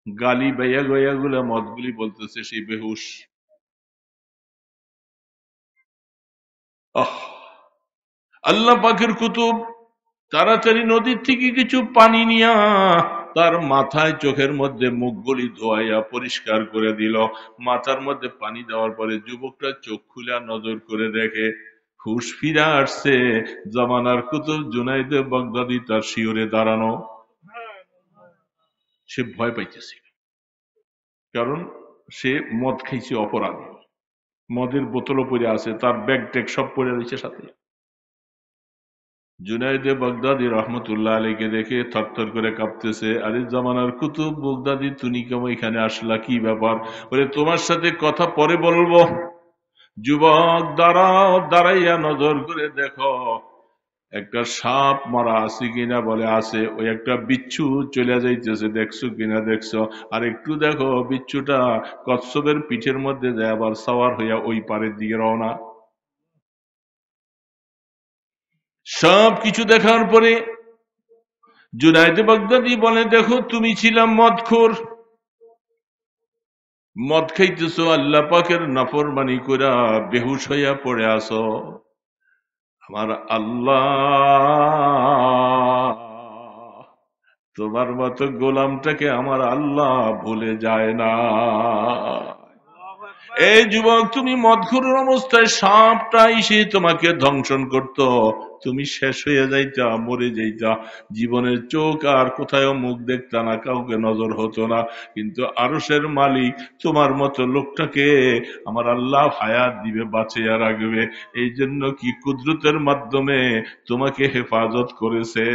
গালি বাইয়া গয়া গুলা মদগুলি বলতেছে, সেই বেহুশ। আল্লাহ পাকের কুতুব তাড়াতাড়ি নদীর থেকে কিছু পানি নিয়া তার মাথায় চোখের মধ্যে মুখগুলি ধোয়াইয়া পরিষ্কার করে দিল। মাথার মধ্যে পানি দেওয়ার পরে যুবকটা চোখ খুলে নজর করে দেখে হুশ ফিরে আসছে। জামানার কুতুব জুনায়েদে বাগদাদি তার শিওরে দাঁড়ানো। সে ভয় পাইতেছিল, কারণ সে মদ খাইছে অপরাধ, মদের বোতলও পড়ে আছে, তার ব্যাগ ট্যাগ সব পড়ে রয়েছে সাথে। জুনায়েদে বাগদাদি রহমতুল্লাহ আলীকে দেখে থরথর করে কাঁপতেছে। আরে জামানার কুতুব বাগদাদি, তুমি কেমন এখানে আসলা, কি ব্যাপার? বলে তোমার সাথে কথা পরে বলবো। যুবক দাঁড়াও, দাঁড়াইয়া নজর করে দেখো একটা সাপ মারা আছে কিনা। বলে আছে। ওই একটা বিচ্ছু চলে যাইতেছে, দেখছো কিনা? দেখছো। আর একটু দেখো বিচ্ছুটা কচ্ছপের পিঠের মধ্যে যায়, আবার সাওয়ার হইয়া ওই পারের দিকে রওনা। সব কিছু দেখার পরে জুনায়েদ বাগদাদি বলে দেখো তুমি ছিলাম মদখোর, মদ খাইতেছো, আল্লাহ পাকের নাফরমানি কইরা বেহুশ হইয়া পড়ে আসো। আমার আল্লাহ তোমার মতো গোলামটাকে আমার আল্লাহ ভুলে যায় না। এই যুবক, তুমি মদখোরের অবস্থায় সাপটা এসে তোমাকে ধ্বংসন করত, তুমি শেষ হয়ে যাইতা, মরে যাইতা, জীবনের চোখ আর কোথাও মুখ দেখতা না, কাউকে নজর হতো না। কিন্তু আরশের মালিক তোমার মতো লোকটাকে আমার আল্লাহ হায়াত দিবে, বাঁচিয়ে রাখবে। এই জন্য কি কুদরতের মাধ্যমে তোমাকে হেফাজত করেছে।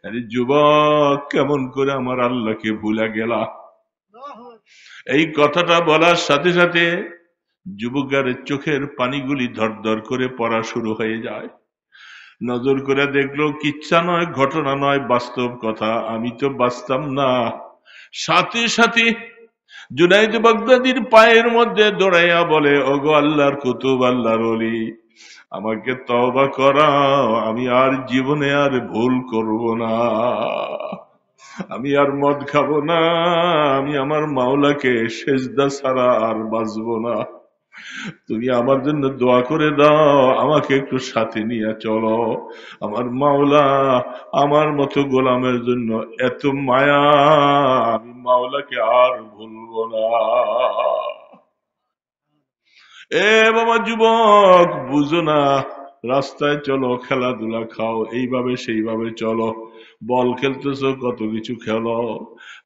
আরে যুবক, কেমন করে আমার আল্লাহকে ভুলে গেলা? এই কথাটা বলার সাথে সাথে যুবকের চোখের পানিগুলি ধরধর করে পড়া শুরু হয়ে যায়। নজর করে দেখলো কিচ্ছা নয়, ঘটনা নয়, বাস্তব কথা। আমি তো বাঁচতাম না। সাথে সাথে জুনাইদ বাগদাদির পায়ের মধ্যে দৌড়াইয়া বলে, ওগো আল্লাহর কুতুব, আল্লাহর ওলি, আমাকে তওবা করাও, আমি আর জীবনে আর ভুল করব না, আমি আর মদ খাবো না, আমি আমার মাওলাকে সেজদা ছাড়া আর বাঁচবো না, তুমি আমার জন্য দোয়া করে দাও, আমাকে একটু সাথে নিয়ে চলো। আমার মাওলা আমার মতো গোলামের জন্য এত মায়া, আমি মাওলাকে আর ভুলবো না। এ বাবা যুবক, বুঝো না, রাস্তায় চলো, খেলাধুলা খাও, এইভাবে সেইভাবে চলো, বল খেলতেছো, কত কিছু খেলো,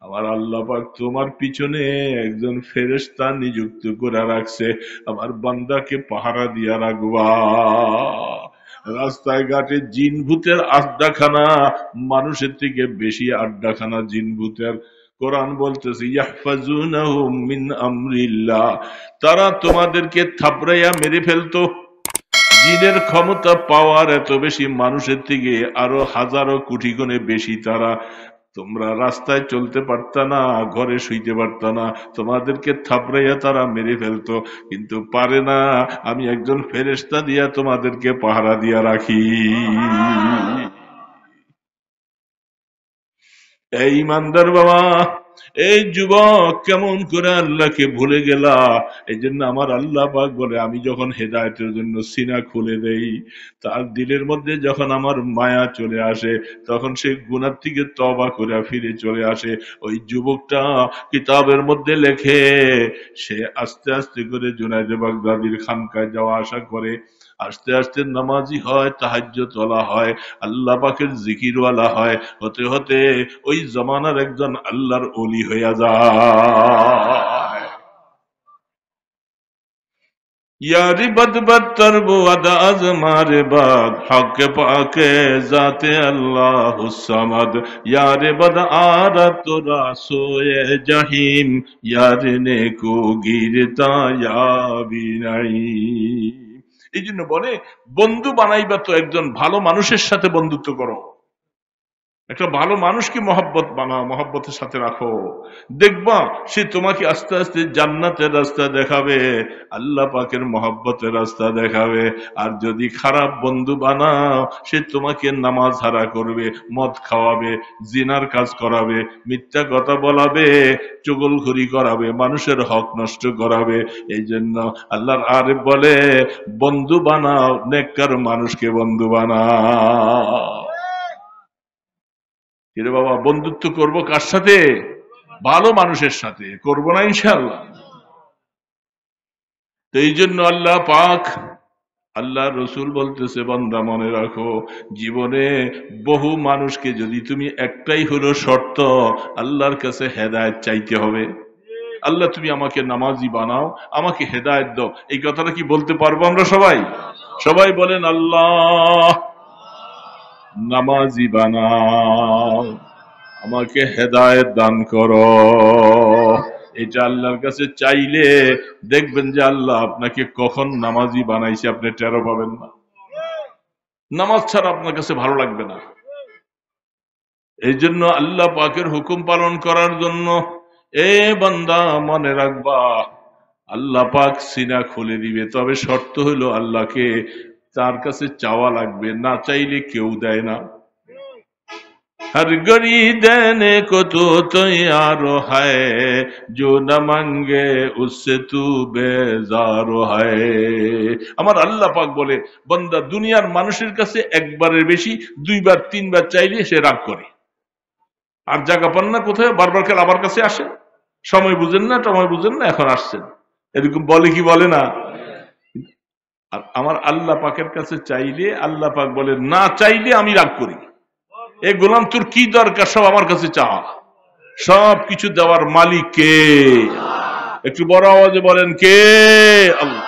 আমার আল্লাহ পাক তোমার পিছনে একজন ফেরেশতা নিযুক্ত করে রাখছে, আমার বান্দাকে পাহারা দিয়া রাখবা। রাস্তায় ঘাটে জিন ভূতের আড্ডাখানা মানুষের থেকে বেশি আড্ডাখানা জিন ভূতের। কোরআন বলতেছে ইয়াহফাজুনাহুম মিন আমরিল্লাহ, তারা তোমাদেরকে থাপড়াইয়া মেরে ফেলতো। জিনের ক্ষমতা পাওয়ার এত বেশি মানুষের থেকে, আরো হাজারো কোটি গুণে বেশি তারা। তোমরা রাস্তায় চলতে পারতা না, ঘরে শুইতে পারতা না, তোমাদেরকে থাপড়াইয়া তারা মেরে ফেলতো, কিন্তু পারে না, আমি একজন ফেরেশতা দিয়া তোমাদেরকে পাহারা দিয়া রাখি। এই ইমানদার বাবা, এই যুবক, কেমন করে আল্লাহকে ভুলে গেলা? এই জন্য আমার আল্লাহ পাক বলে, আমি যখন হেদায়েতের জন্য সিনা খুলে দেই, তার দিলের মধ্যে যখন আমার মায়া চলে আসে, তখন সে গুনাহ থেকে তওবা করে ফিরে চলে আসে। ওই যুবকটা কিতাবের মধ্যে লেখে, সে আস্তে আস্তে করে জুনায়েদ বাগদাদির খানকায় যাওয়া আসা করে, আস্তে আস্তে নামাজি হয়, তাহাজ্জুদ তোলা হয়, আল্লাহ পাকের জিকিরওয়ালা হয়, হতে হতে ওই জমানার একজন আল্লাহর ওলি হইয়া যায়। यारी बद बदतर बुअद अज मारे बाद हक पाके जाते अल्लाह समद यारे बद आरत रासोए जहीम यारे ने को गिरता या বিনাই। এই জন্য বলে, বন্ধু বানাইবা তো একজন ভালো মানুষের সাথে বন্ধুত্ব করো, একটা ভালো মানুষকে মহব্বত বানাও, মহব্বতের সাথে রাখো, দেখবা সে তোমাকে আস্তে আস্তে জান্নাতের রাস্তা দেখাবে, আল্লাহ পাকের মহব্বতের রাস্তা দেখাবে। আর যদি খারাপ বন্ধু বানাও, সে তোমাকে নামাজ হারা করবে, মদ খাওয়াবে, জিনার কাজ করাবে, মিথ্যা কথা বলাবে, চুগলখড়ি করাবে, মানুষের হক নষ্ট করাবে। এই জন্য আল্লাহর আরেফ বলে, বন্ধু বানাও, নেককার মানুষকে বন্ধু বানাও। কিরে বাবা, বন্ধুত্ব করব কার সাথে? ভালো মানুষের সাথে, করব না ইনশাআল্লাহ। তো এই জন্য আল্লাহ পাক, আল্লাহ রসুল বলতেছে, বান্দা মনে রাখো, জীবনে বহু মানুষকে যদি তুমি একটাই হলো শর্ত, আল্লাহর কাছে হেদায়েত চাইতে হবে। আল্লাহ তুমি আমাকে নামাজি বানাও, আমাকে হেদায়েত দাও, এই কথাটা কি বলতে পারবো আমরা সবাই? সবাই বলেন, আল্লাহ নামাজি বানাও, আমাকে হেদায়েত দান করো। এটা আল্লাহর কাছে চাইলে দেখবেন যে আল্লাহ আপনাকে কখন নামাজি বানাইছে আপনি টেরও পাবেন না। নামাজ ছাড়া আপনার কাছে ভালো লাগবে না। এই জন্য আল্লাহ পাকের হুকুম পালন করার জন্য, এ বান্দা মনে রাখবা, আল্লাহ পাক সিনা খুলে দিবে, তবে শর্ত হলো আল্লাহকে তার কাছে চাওয়া লাগবে, না চাইলে কেউ দেয় না। हर घड़ी देने को तो तैयार है, जो न मांगे उससे तू बेजार है। আমার আল্লাহ পাক বলে, বান্দা দুনিয়ার মানুষের কাছে একবারের বেশি দুইবার তিনবার চাইলে সে রাগ করে, আর জায়গা পান না কোথায়, বারবার খেলে আমার কাছে আসে, সময় বুঝেন না, সময় বুঝেন না, এখন আসছেন, এরকম বলে কি বলে না? আর আমার আল্লাহ পাকের কাছে চাইলে আল্লাহ পাক বলে, না চাইলে আমি রাগ করি। এ গোলাম, তোর কি দরকার, সব আমার কাছে চা, সব কিছু দেওয়ার মালিক কে? একটু বড় আওয়াজে বলেন, কে? আল্লাহ।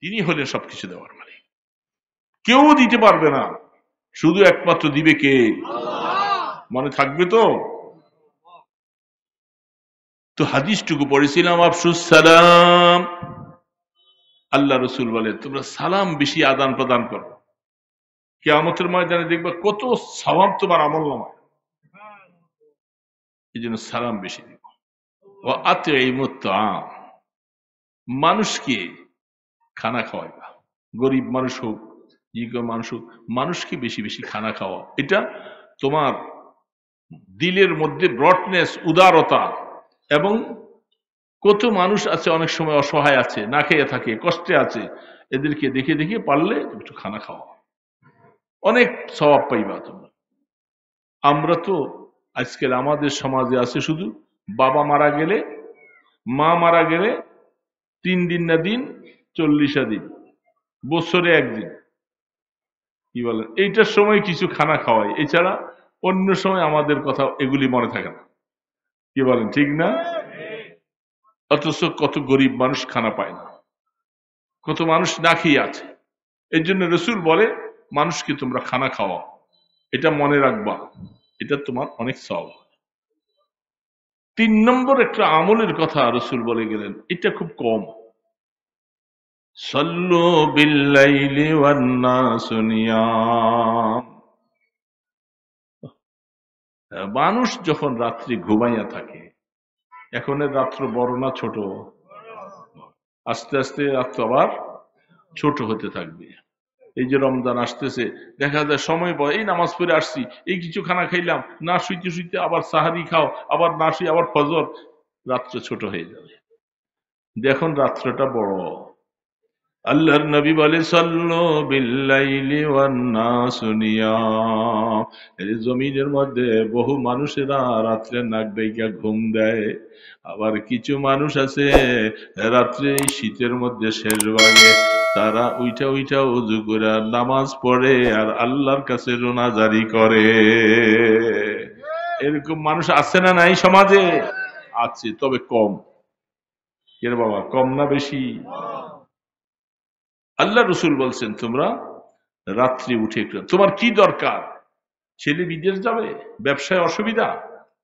তিনি হলেন সবকিছু দেওয়ার মালিক, কেউ দিতে পারবে না, শুধু একমাত্র দিবে কে? মনে থাকবে তো? তো হাদিসটুকু পড়েছিলাম, আফসুস সালাম, আল্লাহ রসুল বলে তোমরা সালাম বেশি আদান প্রদান করো। কিয়ামতের ময়দানে দেখবা কত সওয়াব তোমার আমলনামায়। এই জন্য সালাম বেশি দিব। ও আতিউমুত তাআম, মানুষকে খানা খাওয়াইবা, গরিব মানুষ হোক, মানুষ হোক, মানুষকে বেশি বেশি খানা খাওয়া। এটা তোমার দিলের মধ্যে ব্রডনেস, উদারতা। এবং কত মানুষ আছে অনেক সময় অসহায় আছে, না খেয়ে থাকে, কষ্টে আছে, এদেরকে দেখে দেখে পারলে একটু খানা খাওয়া, অনেক সওয়াব পাইবা তোমরা। আমরা তো আজকাল আমাদের সমাজে আছে শুধু বাবা মারা গেলে, মা মারা গেলে 3 দিন না দিন, 40 দিন, বছরে একদিন, কি বলেন, এইটার সময় কিছু খানা খাওয়াই, এছাড়া অন্য সময় আমাদের কথা এগুলি মনে থাকে না। কি বলেন, ঠিক না? অথচ কত গরিব মানুষ খানা পায় না, কত মানুষ না খেয়ে আছে। এই জন্য রসুল বলে মানুষকে তোমরা খানা খাওয়াও, এটা মনে রাখবা, এটা তোমার অনেক সওয়াব। 3 নম্বর একটা আমলের কথা রসুল বলে গেলেন, এটা খুব কম। সাল্লু বিল্লাইলি ওয়ান নাসু নিয়াম। মানুষ যখন রাত্রি ঘুমাইয়া থাকে, এখনের রাত্র বড় না ছোট? আস্তে আস্তে রাত্র আবার ছোট হতে থাকবে। এই যে রমজান আসতেছে, দেখা যায় সময় এই নামাজ পড়ে আসছি, এই কিছু খানা খাইলাম, না শুইতে শুইতে আবার সাহারি খাও, আবার না শুই আবার ফজর, রাত্র ছোট হয়ে যাবে। দেখুন রাত্রটা বড়। আল্লাহর নবী বলে সাল্লু বিল্লাইলি ওয়ান নাসু নিয়াম। এই জমিনের মধ্যে বহু মানুষেরা রাত্রে নাক ডাইকা ঘুম দেয়, আবার কিছু মানুষ আছে রাত্রে শীতের মধ্যে শেষ ভাগে তারা উইঠা উইঠা ওযু করে নামাজ পড়ে আর আল্লাহর কাছে রোনাজারি করে। এরকম মানুষ আছে না নাই সমাজে? আছে, তবে কম। কে বাবা, কম না বেশি? আল্লাহ রসুল বলছেন তোমরা রাত্রি উঠে একটু, তোমার কি দরকার? ছেলে বিদেশ যাবে, ব্যবসায় অসুবিধা,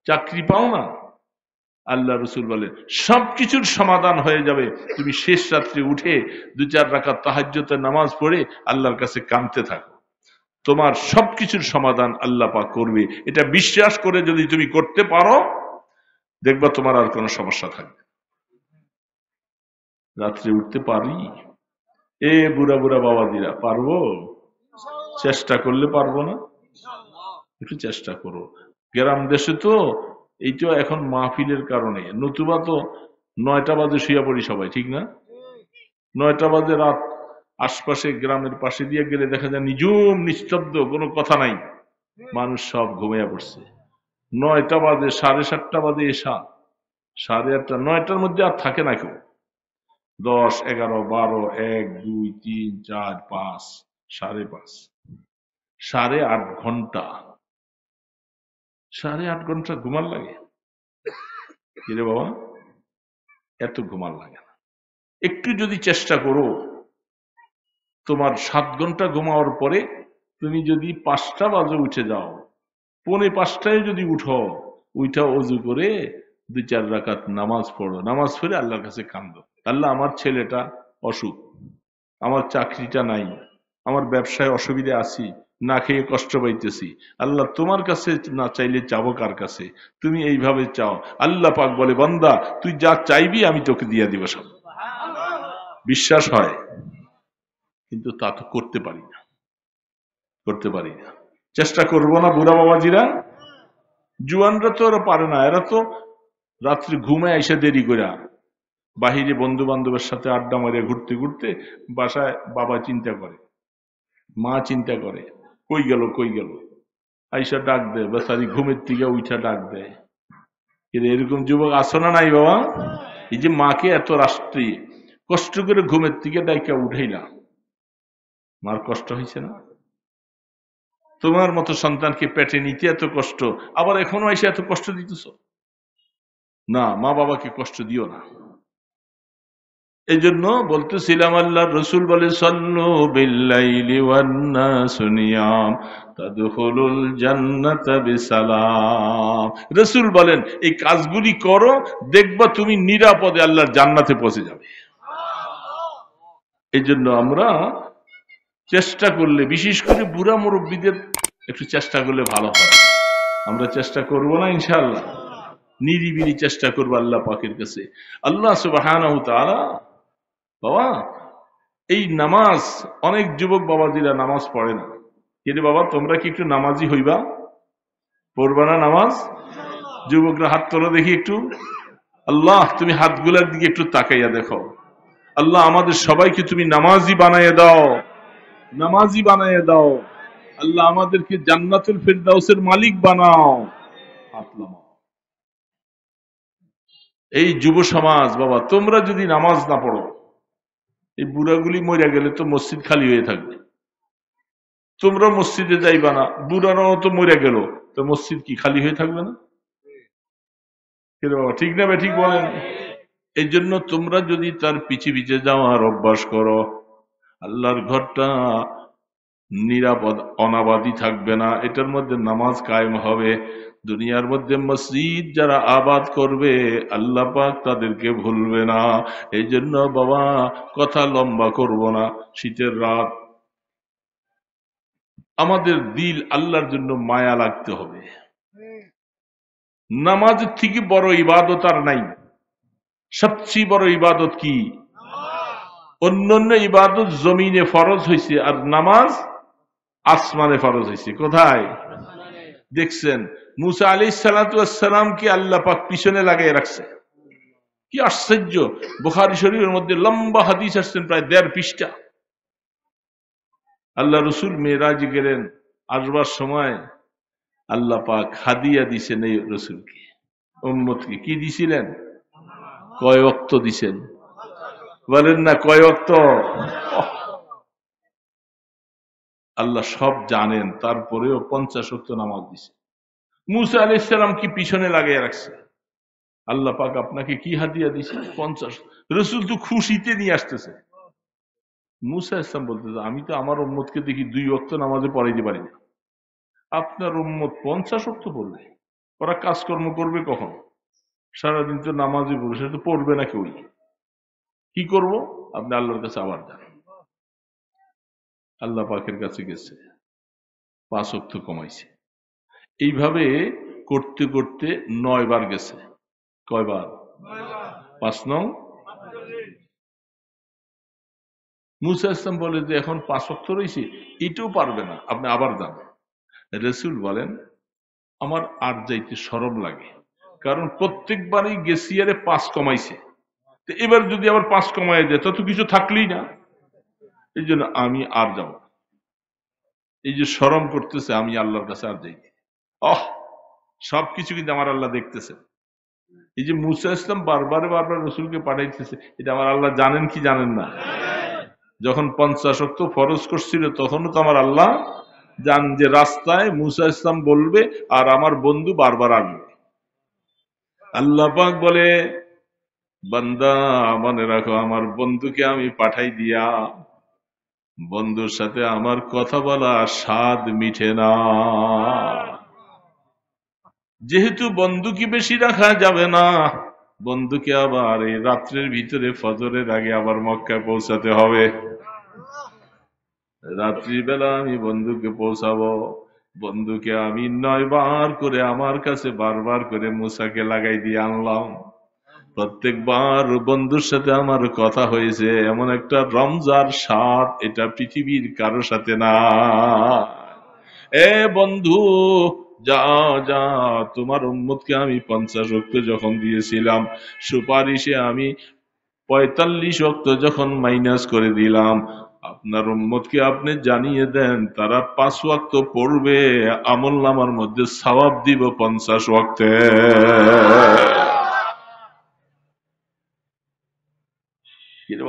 চাকরি পাও না, আল্লাহ রসুল বলেন সবকিছুর সমাধান হয়ে যাবে তুমি শেষ রাত্রে উঠে 2-4 রাকাত তাহাজ্জুদের নামাজ পড়ে আল্লাহর কাছে কাঁদতে থাকো। তোমার সবকিছুর সমাধান আল্লাহ পাক করবে। এটা বিশ্বাস করে যদি তুমি করতে পারো, দেখবা তোমার আর কোনো সমস্যা থাকবে। রাত্রে উঠতে পারি? বুড়া বুড়া বাবাজিরা পারবো? চেষ্টা করলে পারবো না? একটু চেষ্টা করো। গ্রাম দেশে তো এইটা এখন মাহফিলের কারণে, নতুবা তো 9টা বাজে শুয়ে পড়ি সবাই, ঠিক না? 9টা বাজে রাত, আশপাশে গ্রামের পাশে দিয়ে গেলে দেখা যায় নিঝুম নিস্তব্ধ, কোনো কথা নাই, মানুষ সব ঘুমিয়ে পড়ছে। 9টা বাজে, 7:30টা বাজে এসা, 8:30, 9টার মধ্যে আর থাকে না কেউ। 10, 11, 12, 1, 2, 3, 4, 5, 5:30, 8.5 ঘন্টা, 8.5 ঘন্টা ঘুমার লাগে? কিরে বাবা, এত ঘুমার লাগে না। একটু যদি চেষ্টা করো, তোমার 7 ঘন্টা ঘুমাওয়ার পরে তুমি যদি 5টা বাজে উঠে যাও, 4:45টায় যদি উঠো, উঠা ওযু করে 2-4 রাকাত নামাজ পড়ো, নামাজ পড়ে আল্লাহর কাছে কাঁদো, আল্লাহ আমার ছেলেটা অসুখ, আমার চাকরিটা নাই, আমার ব্যবসায় অসুবিধা আছি, না খেয়ে কষ্ট পাইতেছি, আল্লাহ তোমার কাছে না চাইলে চাবো কার কাছে? তুমি এইভাবে চাও। আল্লাহ পাক বলে বান্দা তুই যা চাইবি আমি তোকে দিয়ে দিব সব। বিশ্বাস হয়, কিন্তু তা তো করতে পারি না, করতে পারি না। চেষ্টা করবো না বুড়া বাবাজিরা? জুয়ানরা তো ওরা পারে না, এরা তো রাত্রি ঘুমে এসে দেরি করে, বাহিরে বন্ধু বান্ধবের সাথে আড্ডা মারিয়ে ঘুরতে ঘুরতে বাসায় বাবা চিন্তা করে, মা চিন্তা করে, কই গেল কই গেল, আইসা ডাক দেয়, বেচারি ঘুমের থেকে উঠা ডাক দেয়। এরকম যুবক আসো না নাই বাবা? এই যে মাকে এত রাত্রি কষ্ট করে ঘুমের থেকে ডাইকা উঠাইলা, মার কষ্ট হয়েছে না? তোমার মতো সন্তানকে পেটে নিতে এত কষ্ট, আবার এখনো এসে এত কষ্ট দিতেছ না। মা বাবাকে কষ্ট দিও না। এই জন্য বলতেছিলাম আল্লাহ রসুল বলে সাল্লু বিল্লাইলি ওয়ান নাসু নিয়াম তাদখুলুল জান্নাতা বিসালাম। রসুল বলেন এই কাজগুলি করো, দেখবা তুমি নিরাপদে আল্লাহর জান্নাতে পৌঁছে যাবে। এই জন্য আমরা চেষ্টা করলে, বিশেষ করে বুড়া মুরব্বীদের একটু চেষ্টা করলে ভালো হয়। আমরা চেষ্টা করব না ইনশাআল্লাহ? নিরিবিলি চেষ্টা করবো আল্লাহ পাকের কাছে। আল্লাহ সুবহানাহু ওয়া তাআলা, বাবা এই নামাজ, অনেক যুবক বাবাজিরা নামাজ পড়ে না। কিন্তু বাবা তোমরা কি একটু নামাজি হইবা? পড়বা না নামাজ? যুবকরা হাত তোলো দেখি একটু। আল্লাহ তুমি হাতগুলার দিকে একটু তাকাইয়া দেখো। আল্লাহ আমাদের সবাইকে তুমি নামাজি বানাইয়া দাও, নামাজি বানাইয়া দাও। আল্লাহ আমাদেরকে জান্নাতুল ফিরদাউসের মালিক বানাও। হাত নামাও। এই যুব সমাজ বাবা, তোমরা যদি নামাজ না পড়ো, এই বুড়াগুলি মরে গেলে তো মসজিদ খালি হয়ে থাকবে। তোমরা মসজিদে যাইবা না, বুড়ারাও তো মরে গেল, তো মসজিদ কি খালি হয়ে থাকবে না? বাবা ঠিক না? ঠিক বলেন। এই জন্য তোমরা যদি তার পিছে পিছে যাওয়ার অভ্যাস করো, আল্লাহর ঘরটা নিরাপদ, অনাবাদী থাকবে না, এটার মধ্যে নামাজ কায়েম হবে। দুনিয়ার মধ্যে মসজিদ যারা আবাদ করবে, আল্লাহ পাক তাদেরকে ভুলবে না। এই জন্য বাবা কথা লম্বা করব না। শীতের রাত, আমাদের দিল আল্লাহর জন্য মায়া লাগতে হবে। নামাজের থেকে বড় ইবাদত আর নাই। সবচেয়ে বড় ইবাদত কি? অন্যান্য ইবাদত জমিনে ফরজ হয়েছে, আর নামাজ আসমানে ফরজ হয়েছে। কোথায় দেখছেন? মুসা আলাইহিস সালাতু ওয়াস সালামকে আল্লাহ পাক পিছনে লাগিয়ে রাখছে। কি আশ্চর্য! বুখারী শরীফের মধ্যে লম্বা হাদিস আসছেন, প্রায় ১.৫ পৃষ্ঠা। আল্লাহ রসুল মেরাজে গেলেন, আসবার সময় আল্লাহ পাক হাদিয়া দিছেন এই রসুলকে, উম্মতকে। কি দিছিলেন? কয় ওয়াক্ত দিছেন? বলেন না কয় ওয়াক্ত? আল্লাহ সব জানেন, তারপরেও 50 ওয়াক্ত নামাজ দিছে। মুসা আলাইহিস সালাম কি পিছনে লাগিয়ে রাখছে। আল্লাহ পাক আপনাকে কি হাদিয়া দিছে? 50। রসুল তো খুশিতে নিয়ে আসতেছে। মুসা ইসলাম বলতেছে, আমি তো আমার উম্মতকে দেখি 2 ওয়াক্ত নামাজে পড়াইতে পারি না, আপনার উম্মত 50 ওয়াক্ত পড়বে। ওরা কাজকর্ম করবে কখন? সারাদিন তো নামাজই পড়বে, সেটা তো পড়বে না কেউই। কি করব? আপনি আল্লাহর কাছে আবার যান। আল্লাহ পাকের কাছে গেছে, 5 ওয়াক্ত কমাইছে। এইভাবে করতে করতে 9 বার গেছে। কয়বার? 5 নং। মুসা ইসলাম বলে যে এখন 5 ওয়াক্ত রয়েছে, এটাও পারবে না, আপনি আবার যান। রসুল বলেন, আমার আর যাইতে শরম লাগে, কারণ প্রত্যেকবারই গেছি আরে 5 কমাইছে, তো এবার যদি আবার 5 কমাই দেয় তত কিছু থাকলেই না। এই জন্য আমি আর যাব। এই যে শরম করতেছে, আমি আল্লাহর কাছে আর যাই। সবকিছু কিন্তু আমার আল্লাহ দেখতেছে। এই যে মুসা ইসলাম বারবার বারবার রসুলকে পাঠাইতেছে, এটা আমার আল্লাহ জানেন কি জানেন না? যখন 50 ওয়াক্ত ফরজ করছিল, তখনও তো আমার আল্লাহ জান যে রাস্তায় মুসা ইসলাম বলবে আর আমার বন্ধু বারবার আসবে। আল্লাহ পাক বলে, বান্দা মনে রাখো, আমার বন্ধুকে আমি পাঠাই দিয়া, বন্ধুর সাথে আমার কথা বলা স্বাদ মিঠে না। যেহেতু বন্ধুকে বেশি রাখা যাবে না, বন্ধুকে আবার এই রাত্রের ভিতরে ফজরের আগে আবার মক্কায় পৌঁছাতে হবে। রাত্রিবেলা আমি বন্ধুকে পৌঁছাবো। বন্ধুকে আমি 9 বার করে আমার কাছে বারবার করে মুসাকে লাগাই দিয়ে আনলাম। প্রত্যেকবার বন্ধুর সাথে আমার কথা হয়েছে, এমন একটা রমজার স্বাদ এটা পৃথিবীর কারো সাথে না। এ বন্ধু, যা যা, তোমার উম্মতকে আমি 50 ওয়াক্ত যখন দিয়েছিলাম, সুপারিশে আমি 45 ওয়াক্ত যখন মাইনাস করে দিলাম, আপনার উম্মতকে আপনি জানিয়ে দেন তারা 5 ওয়াক্ত পড়বে, আমল নামার মধ্যে সওয়াব দিব 50 ওয়াক্তে।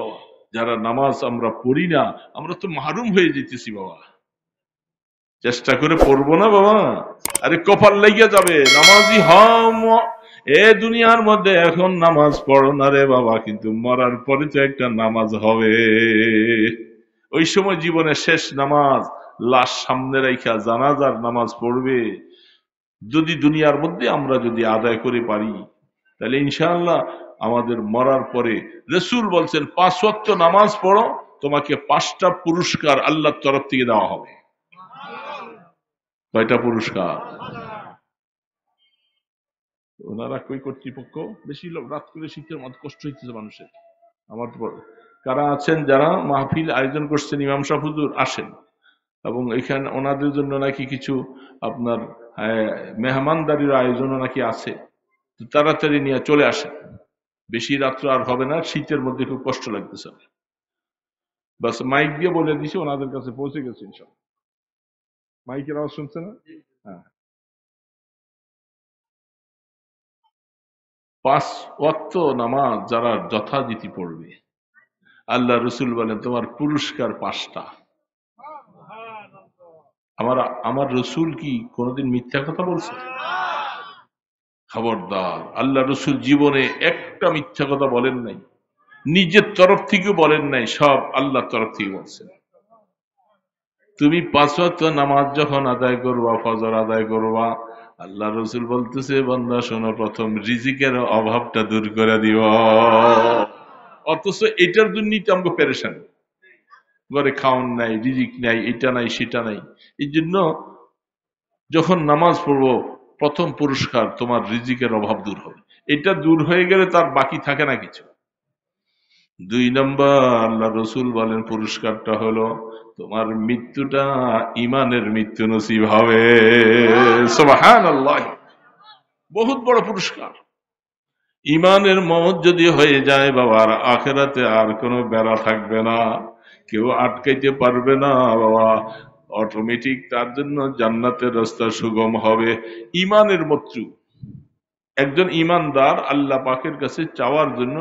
বাবা, যারা নামাজ আমরা পড়ি না, আমরা তো মাহরুম হয়ে যেতেছি বাবা। চেষ্টা করে পড়বো না বাবা? আরে কপাল লেগে যাবে, নামাজি হম। এ দুনিয়ার মধ্যে এখন নামাজ পড়ো না রে বাবা, কিন্তু মরার পরে তো একটা নামাজ হবে। ওই সময় জীবনের শেষ নামাজ, লাশ সামনে রাইখা জানাজার নামাজ পড়বে। যদি দুনিয়ার মধ্যে আমরা যদি আদায় করে পারি, তাহলে ইনশাআল্লাহ আমাদের মরার পরে, রসুল বলছেন 5 ওয়াক্ত নামাজ পড়ো, তোমাকে 5টা পুরস্কার আল্লাহর তরফ থেকে দেওয়া হবে। কয়টা পুরস্কার? ওনারা কই কর্তৃপক্ষ? বেশি লোক রাত করে শীতের মত কষ্ট হইতেছে মানুষের। আমার কারা আছেন যারা মাহফিল আয়োজন করছেন, ইমাম সাহেব হুজুর আসেন, এবং এখানে ওনাদের জন্য নাকি কিছু আপনার মেহমানদারির আয়োজনও নাকি আছে, তাড়াতাড়ি নিয়ে চলে আসেন। বেশি রাত্র আর হবে না, শীতের মধ্যে খুব কষ্ট লাগতেছে। বাস মাইক দিয়ে বলে দিছে, ওনাদের কাছে পৌঁছে গেছে ইনশাআল্লাহ। মাইকের আওয়াজ শুনছে না? হ্যাঁ। 5 ওয়াক্ত নামাজ যারা যথারীতি পড়বে, আল্লাহ রসুল বলেন তোমার পুরস্কার 5টা। আমার রসুল কি কোনোদিন মিথ্যা কথা বলছে? খবরদার, আল্লাহ রসুল জীবনে একটা মিথ্যা কথা বলেন নাই, নিজের তরফ থেকে বলেন নাই, সব আল্লাহর তরফ থেকে বলছেন। তুমি 5 ওয়াক্ত নামাজ যখন আদায় করবা, ফজর আদায় করবা, আল্লাহ রসুল বলতেছে বান্দা শোনো, প্রথম রিজিকের অভাবটা দূর করে দিব। অথচ এটার জন্যই তো আমাকে পেরেশান, ঘরে খাওয়ান নাই, রিজিক নাই, এটা নাই সেটা নাই। এই জন্য যখন নামাজ পড়বো, প্রথম পুরস্কার তোমার রিজিকের অভাব দূর হবে। এটা দূর হয়ে গেলে তার বাকি থাকে না কিছু। 2 নম্বর আল্লাহ রসুল বলেন পুরস্কারটা হলো তোমার মৃত্যুটা ইমানের মৃত্যু নসিব হবে। সুবহানাল্লাহ, বহুত বড় পুরস্কার। ইমানের মওত যদি হয়ে যায় বাবার, আখেরাতে আর কোনো বেড়া থাকবে না, কেউ আটকাইতে পারবে না বাবা, অটোমেটিক তার জন্য জান্নাতের রাস্তা সুগম হবে। ইমানের মৃত্যু, একজন ইমানদার আল্লাহ পাকের কাছে চাওয়ার জন্য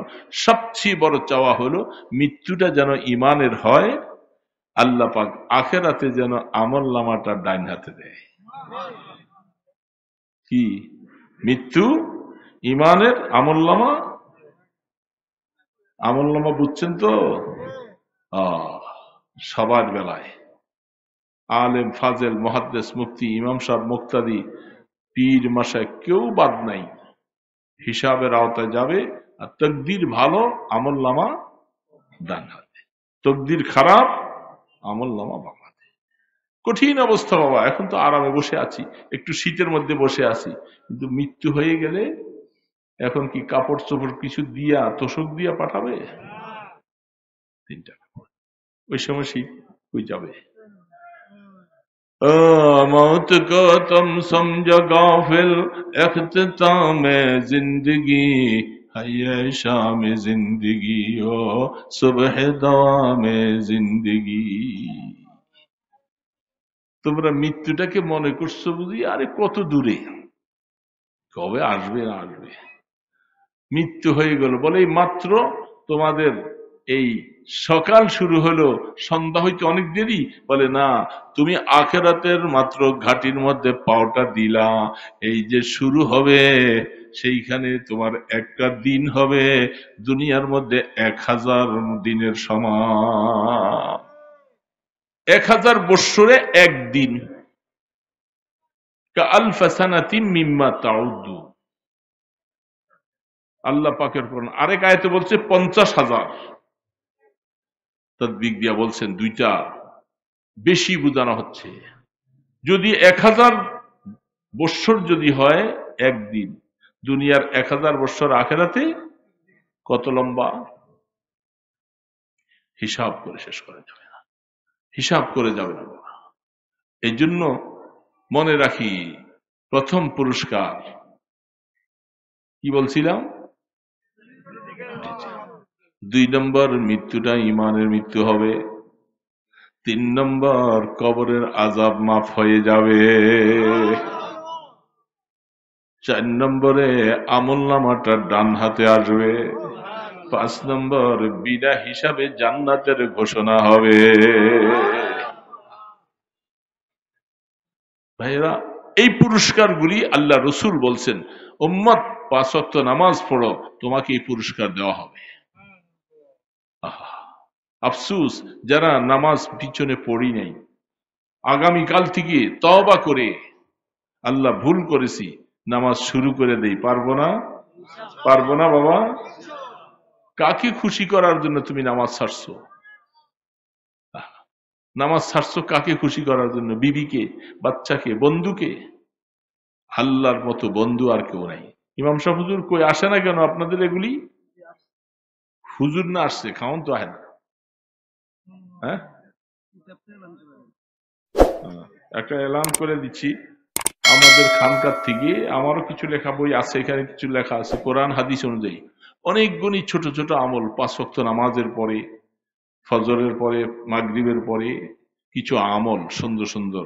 সবচেয়ে বড় চাওয়া হলো মৃত্যুটা যেন ইমানের হয়, আল্লাহ পাক আখেরাতে যেন আমল নামাটা ডাইন হাতে দেয়। কি মৃত্যু? ইমানের আমলনামা। আমলনামা বুঝছেন তো? সবার বেলায় আলেম ফাজেল মুহাদ্দিস মুফতি ইমাম সাহেব মুক্তাদি পীর মাশায়েখ কেউ বাদ নাই, হিসাবের আওতায় যাবে। আর তকদির ভালো, আমলনামা ডান হাতে, তকদির খারাপ, আমলনামা বাম হাতে। কঠিন অবস্থা বাবা। এখন তো আরামে বসে আছি, একটু শীতের মধ্যে বসে আছি, কিন্তু মৃত্যু হয়ে গেলে এখন কি কাপড় চোপড় কিছু দিয়া, তোষক দিয়া পাঠাবে? 3টা কাপড়, ওই সময় শীত হয়ে যাবে। मौत को तुम समझो गाफिल, इख्तिताम जिंदगी है शाम जिंदगी ओ सुबह दाम जिंदगी। তোমরা মৃত্যুটাকে মনে করছো বুঝি আরে কত দূরে, কবে আসবে না আসবে। মৃত্যু হয়ে গেল বলে মাত্র তোমাদের এই সকাল শুরু হলো, সন্ধ্যা হইতে অনেক দেরি। বলে না, তুমি আখেরাতের মাত্র ঘাটির মধ্যে পাওটা দিলা, এই যে শুরু হবে সেইখানে তোমার একটা দিন হবে দুনিয়ার মধ্যে 1000 দিনের সমান। 1000 বৎসরে একদিন। কাআলফা সানাতিন মিম্মা তাউদ্দুন। আল্লাহ পাকের কোরআন আরেক আয়াতে বলছে 50,000। তাদবিক দিয়া বলছেন 2টা বেশি বোঝানো হচ্ছে। যদি 1000 বৎসর যদি হয় একদিন, দুনিয়ার 1000 বৎসর আখেরাতে কত লম্বা? হিসাব করে শেষ করা যাবে না, হিসাব করে যাবে না। এই জন্য মনে রাখি, প্রথম পুরস্কার কি বলছিলাম? 2 নম্বর মৃত্যুটা ইমানের মৃত্যু হবে। 3 নম্বর কবরের আযাব মাফ হয়ে যাবে। 4 নম্বরে আমলনামাটা ডান হাতে আসবে। 5 নম্বর বিনা হিসাবে জান্নাতের ঘোষণা হবে। ভাইরা, এই পুরস্কারগুলি আল্লাহ রসুল বলছেন উম্মত 5 ওয়াক্ত নামাজ পড়ো, তোমাকে এই পুরস্কার দেওয়া হবে। আফসুস যারা নামাজ পিছনে পড়ি নাই, আগামীকাল থেকে তওবা করে আল্লাহ ভুল করেছি নামাজ শুরু করে দেই। পারবো না? পারবো না বাবা। কাকে খুশি করার জন্য তুমি নামাজ ছাড়ছো? নামাজ ছাড়ছো কাকে খুশি করার জন্য? বিবিকে, বাচ্চাকে, বন্ধুকে? আল্লাহর মতো বন্ধু আর কেউ নাই। ইমাম সাহেব হুজুর কই আসে না কেন আপনাদের এগুলি? হুজুর না আসছে খাওন তো আহে না। হ্যাঁ, একটা এলান করে দিচ্ছি আমাদের খানকার থেকে। আমারও কিছু লেখা বই আছে, এখানে কিছু লেখা আছে কোরআন হাদিস অনুযায়ী অনেকগুলি ছোট ছোট আমল। 5 ওয়াক্ত নামাজের পরে, ফজরের পরে, মাগরিবের পরে কিছু আমল সুন্দর সুন্দর,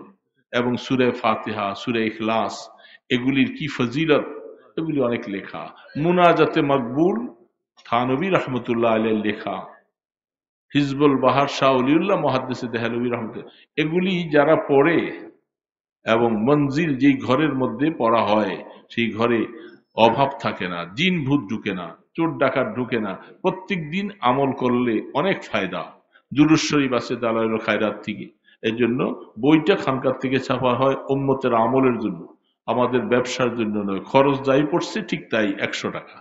এবং সূরা ফাতিহা, সূরা ইখলাস, এগুলির কি ফজিলত, এগুলি অনেক লেখা। মুনাজাতে মকবুল থানবী রহমতুল্লাহ আলাইহির লেখা, হিজবুল বাহার শাহ অলিউল্লাহ মুহাদ্দিসে দেহলভী রহমতুল্লাহ, এগুলি যারা পড়ে, এবং মঞ্জিল যেই ঘরের মধ্যে পড়া হয় সেই ঘরে অভাব থাকে না, জিন ভূত ঢুকে না, চোর ডাকাত ঢুকে না। প্রত্যেক দিন আমল করলে অনেক ফায়দা। দুরূদ শরীফ আছে দালাইল খায়রাত থেকে। এর জন্য বইটা খানকার থেকে ছাপা হয় উম্মতের আমলের জন্য, আমাদের ব্যবসার জন্য নয়। খরচ যাই পড়ছে ঠিক তাই, 100 টাকা।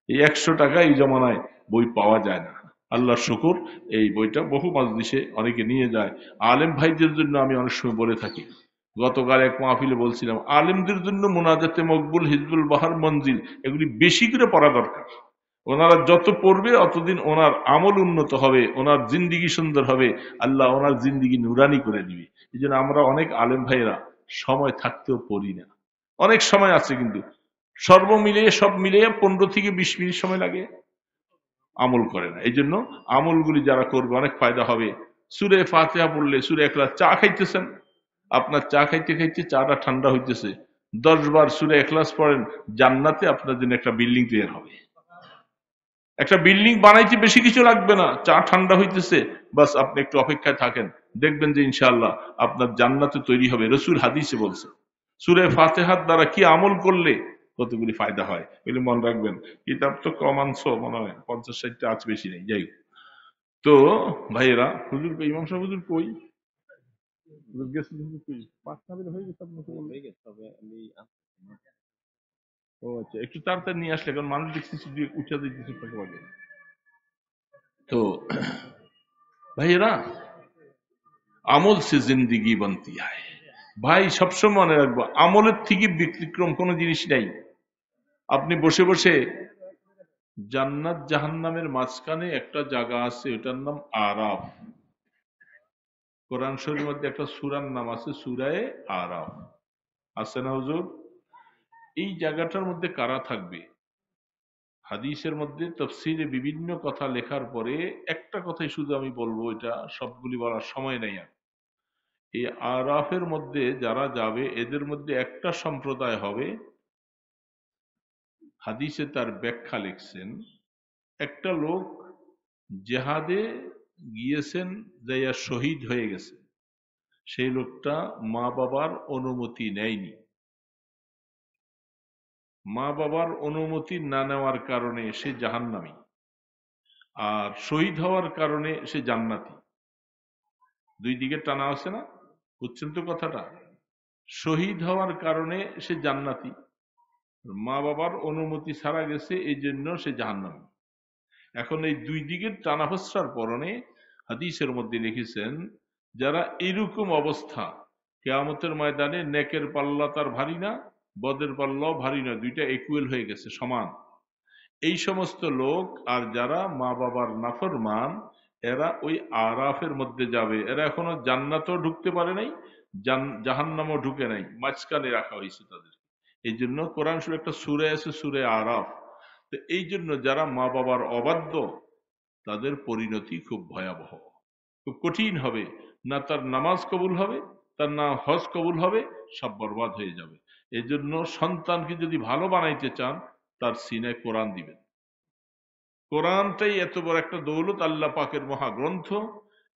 এই 100 টাকা এই জমানায় বই পাওয়া যায় না। আল্লাহ শুকুর, এই বইটা বহু মাজলিসে অনেকে নিয়ে যায়। আলেম ভাইদের জন্য আমি অনেক সময় বলে থাকি, গতকাল এক মাহফিলে বলছিলাম, আলেমদের জন্য মুনাজাতে মকবুল, হিজবুল বাহার, মঞ্জিল, এগুলি বেশি করে পড়া দরকার। ওনারা যত পড়বে অতদিন ওনার আমল উন্নত হবে, ওনার জিন্দিগি সুন্দর হবে, আল্লাহ ওনার জিন্দিগি নুরানি করে দিবে। এই জন্য আমরা অনেক আলেম ভাইয়েরা সময় থাকতেও পড়ি না। অনেক সময় আছে কিন্তু সর্ব মিলিয়ে, সব মিলিয়ে 15 থেকে 20 মিনিট সময় লাগে, আমল করে না। এই জন্য আমলগুলি যারা করবে অনেক ফায়দা হবে। সূরা ফাতিহা পড়লে, সূরা ইখলাস, চা খাইতেছেন, আপনার চা খাইতে খাইতে চাটা ঠান্ডা হইতেছে, 10 বার সূরা ইখলাস পড়েন, জান্নাতে আপনার জন্য একটা বিল্ডিং তৈরি হবে। একটা বিল্ডিং বানাইতে বেশি কিছু লাগবে না, চা ঠান্ডা হইতেছে, বাস আপনি একটু অপেক্ষায় থাকেন, দেখবেন যে ইনশাআল্লাহ আপনার জান্নাতে তৈরি হবে। রাসূল হাদিসে বলছে সূরা ফাতিহার দ্বারা কি আমল করলে কতগুলি ফায়দা হয়, এগুলি মনে রাখবেন। কিতাব তো কম আনছো, মনে হয় 50-60টা আছে, বেশি নেই। যাই হোক, তো ভাইয়েরা, হুজুর কই, ইমাম সাহেব হুজুর কই? হুজুর গেছেন, হুজুর কই? 5টা বের হয়ে গেছে, আপনাকে বললে। ও আচ্ছা, একটু তাড়াতাড়ি নিয়ে আসলে, কারণ মানুষ দেখছি উঠে দিতেছে ফাঁকে ফাঁকে। তো ভাইয়েরা, আমল সে জিন্দিগি বানতি হয়। ভাই সবসময় মনে রাখবো, আমলের থেকে ব্যতিক্রম কোনো জিনিস নাই। আপনি বসে বসে, জান্নাত জাহান্নামের মাঝখানে একটা জায়গা আছে, ওটার নাম আরাফ। কোরআন শরীফের মধ্যে একটা সূরার নাম আছে, সূরায়ে আরাফ, আছে না হুজুর? এই জায়গাটার মধ্যে কারা থাকবে? হাদিসের মধ্যে তাফসীরে বিভিন্ন কথা লেখার পরে একটা কথাই শুধু আমি বলবো, এটা সবগুলি বলার সময় নেই আর। এই আরাফের মধ্যে যারা যাবে, এদের মধ্যে একটা সম্প্রদায় হবে, হাদিসে তার ব্যাখ্যা লিখছেন, একটা লোক জেহাদে গিয়েছেন, যাইয়া শহীদ হয়ে গেছে। সেই লোকটা মা বাবার অনুমতি নেয়নি। মা বাবার অনুমতি না নেওয়ার কারণে সে জাহান্নামী, আর শহীদ হওয়ার কারণে সে জান্নাতি। দুই দিকে টানা আছে না? বুঝছেন তো কথাটা? শহীদ হওয়ার কারণে সে জান্নাতি, মা বাবার অনুমতি ছাড়া গেছে, এই জন্য সে জাহান্নামী। এখন এই দুই দিকের টানা হস্যার পরনে হাদিসের মধ্যে লিখেছেন, যারা এরকম অবস্থা, কিয়ামতের ময়দানে নেকের পাল্লা তার ভারী না, বদের পাল্লাও ভারী না, দুইটা ইকুয়াল হয়ে গেছে, সমান। এই সমস্ত লোক আর যারা মা বাবার নাফরমান, এরা ওই আরাফের মধ্যে যাবে। এরা এখনো জান্নাতও ঢুকতে পারে নাই, জাহান্নামও ঢুকে নাই, মাঝখানে রাখা হয়েছে তাদের। এই জন্য কোরআন শরীফে একটা সূরা আছে, সূরা আরাফ। তো এই জন্য যারা মা বাবার অবাধ্য, তাদের পরিণতি খুব ভয়াবহ, খুব কঠিন হবে। না তার নামাজ কবুল হবে, তার না হজ কবুল হবে, সব বরবাদ হয়ে যাবে। এই জন্য সন্তানকে যদি ভালো বানাইতে চান, তার সিনায় কোরআন দিবেন। কোরআনটাই এত বড় একটা দৌলত, আল্লাহ পাকের মহাগ্রন্থ।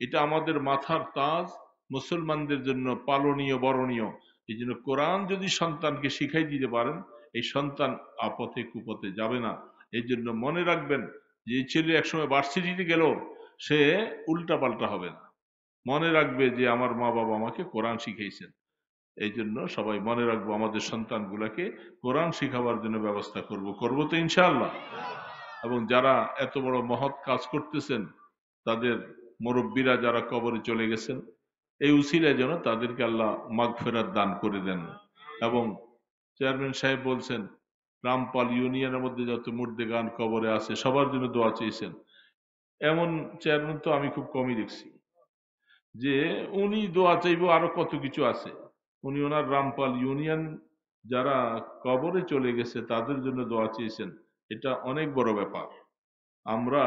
এটা আমাদের মাথার তাজ, মুসলমানদের জন্য পালনীয়, বরণীয়। এই জন্য কোরআন যদি সন্তানকে শিখাই দিতে পারেন, এই সন্তান আপথে কুপথে যাবে না। এই জন্য মনে রাখবেন, যে ছেলে একসময় ভার্সিটিতে গেল, সে উল্টা পাল্টা হবে না। মনে রাখবে যে আমার মা বাবা আমাকে কোরআন শিখাইছেন। এই জন্য সবাই মনে রাখবো, আমাদের সন্তানগুলাকে কোরআন শিখাবার জন্য ব্যবস্থা করব তো ইনশাআল্লাহ। এবং যারা এত বড় মহৎ কাজ করতেছেন, তাদের মুরব্বীরা যারা কবরে চলে গেছেন, এই উসিলায় যেন তাদেরকে আল্লাহ মাগফিরাত দান করে দেন। এবং চেয়ারম্যান সাহেব বলছেন রামপাল ইউনিয়নের মধ্যে যত মুর্দেগান কবরে আছে সবার জন্য দোয়া চেয়েছেন। এমন চেয়ারম্যান তো আমি খুব কমই দেখছি যে উনি দোয়া চাইব, আরো কত কিছু আছে। উনি ওনার রামপাল ইউনিয়ন যারা কবরে চলে গেছে তাদের জন্য দোয়া চেয়েছেন। এটা অনেক বড় ব্যাপার। আমরা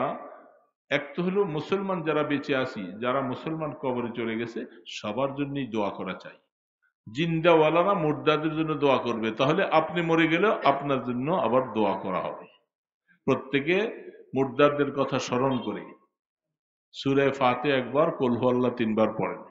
এক তো হলো মুসলমান যারা বেঁচে আছি, যারা মুসলমান কবরে চলে গেছে সবার জন্যই দোয়া করা চাই। জিন্দাওয়ালারা মুর্দাদের জন্য দোয়া করবে, তাহলে আপনি মরে গেলেও আপনার জন্য আবার দোয়া করা হবে। প্রত্যেকে মুর্দাদের কথা স্মরণ করে সূরা ফাতিহা একবার, কুল হুয়াল্লাহ 3 বার পড়েন।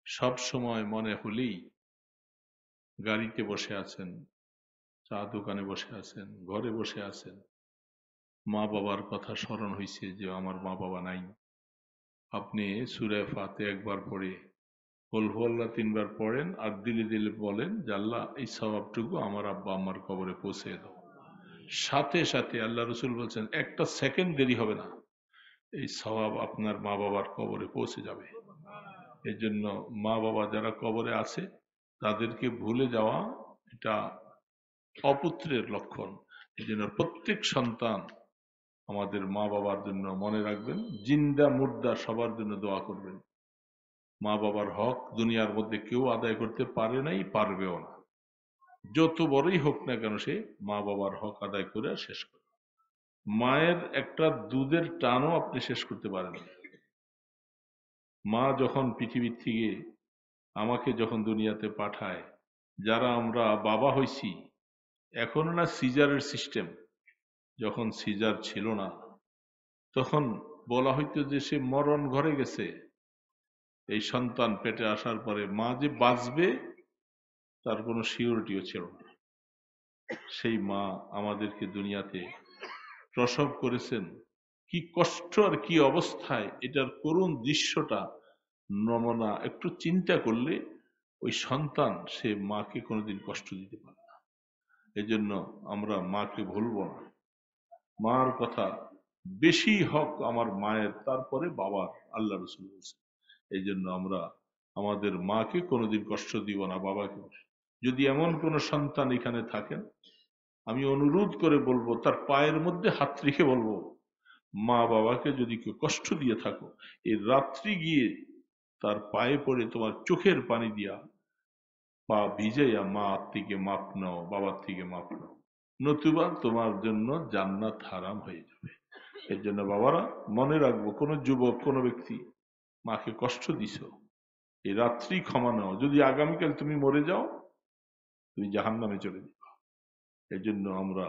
সব সময় মনে হলেই, গাড়িতে বসে আছেন, চা দোকানে বসে আছেন, ঘরে বসে আছেন, মা বাবার কথা স্মরণ হয়েছে যে আমার মা বাবা নাই, আপনি সূরা ফাতিহা একবার পড়ে কুল হুয়াল্লাহ 3 বার পড়েন আর দিলে দিলে বলেন যে আল্লাহ এই সওয়াবটুকু আমার আব্বা আম্মার কবরে পৌঁছে দাও। সাথে সাথে আল্লাহ রসুল বলছেন একটা সেকেন্ড দেরি হবে না, এই সওয়াব আপনার মা বাবার কবরে পৌঁছে যাবে। এই জন্য মা বাবা যারা কবরে আছে তাদেরকে ভুলে যাওয়া এটা অপুত্রের লক্ষণ। এই জন্য প্রত্যেক সন্তান আমাদের মা বাবার জন্য মনে রাখবেন, জিন্দা মুর্দা সবার জন্য দোয়া করবেন। মা বাবার হক দুনিয়ার মধ্যে কেউ আদায় করতে পারে নাই, পারবেও না। যত বড়ই হোক না কেন সে মা বাবার হক আদায় করে শেষ করে। মায়ের একটা দুধের টানও আপনি শেষ করতে পারেন না। মা যখন পৃথিবীর থেকে আমাকে যখন দুনিয়াতে পাঠায়, যারা আমরা বাবা হইছি, এখনো না সিজারের সিস্টেম, যখন সিজার ছিল না তখন বলা হইতো যে সে মরণ ঘরে গেছে। এই সন্তান পেটে আসার পরে মা যে বাঁচবে তার কোনো সিওরিটিও ছিল না। সেই মা আমাদেরকে দুনিয়াতে প্রসব করেছেন, কি কষ্ট আর কি অবস্থায়, এটার করুণ দৃশ্যটা নমুনা একটু চিন্তা করলে ওই সন্তান সে মাকে কোনোদিন কষ্ট দিতে পারে না। এই জন্য আমরা মাকে ভুলবো না। মার কথা বেশি হক আমার মায়ের, তারপরে বাবার, আল্লাহ রসুল বলছেন। এই জন্য আমরা আমাদের মাকে কোনোদিন কষ্ট দিব না, বাবাকে। যদি এমন কোন সন্তান এখানে থাকেন, আমি অনুরোধ করে বলবো, তার পায়ের মধ্যে হাত রেখে বলবো, মা বাবাকে যদি কেউ কষ্ট দিয়ে থাকো, এই রাত্রি গিয়ে তার পায়ে পড়ে তোমার চোখের পানি দিয়া পা ভিজাইয়া মা থেকে মাপ নাও, বাবার থেকে মাপ নাও, নতুবা তোমার জন্য জান্নাত হারাম হয়ে যাবে। এর জন্য বাবারা মনে রাখবো, কোন যুবক কোন ব্যক্তি মাকে কষ্ট দিছ, এই রাত্রি ক্ষমা নাও। যদি আগামীকাল তুমি মরে যাও, তুমি জাহান্নামে চলে যাবে। এই জন্য আমরা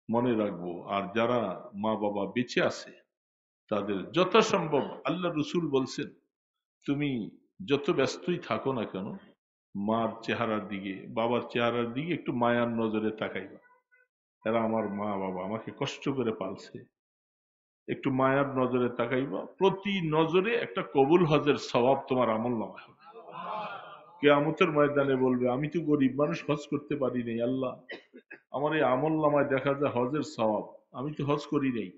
মনে রাখবো। আর যারা মা বাবা বেঁচে আছে তাদের যথাসম্ভব, আল্লাহ রসুল বলছেন, তুমি যত ব্যস্তই থাকো না কেন, মার চেহারার দিকে, বাবার চেহারার দিকে একটু মায়ার নজরে তাকাইবা। এরা আমার মা বাবা, আমাকে কষ্ট করে পালছে, একটু মায়ার নজরে তাকাইবা। প্রতি নজরে একটা কবুল হজের স্বভাব তোমার আমল নামায় হবে। কিয়ামতের ময়দানে বলবে, আমি তো গরিব মানুষ, হজ করতে পারি নাই, আল্লাহ আমার এই আমল নামায় দেখা যায় হজের স্বভাব, আমি তো হজ করি নাই।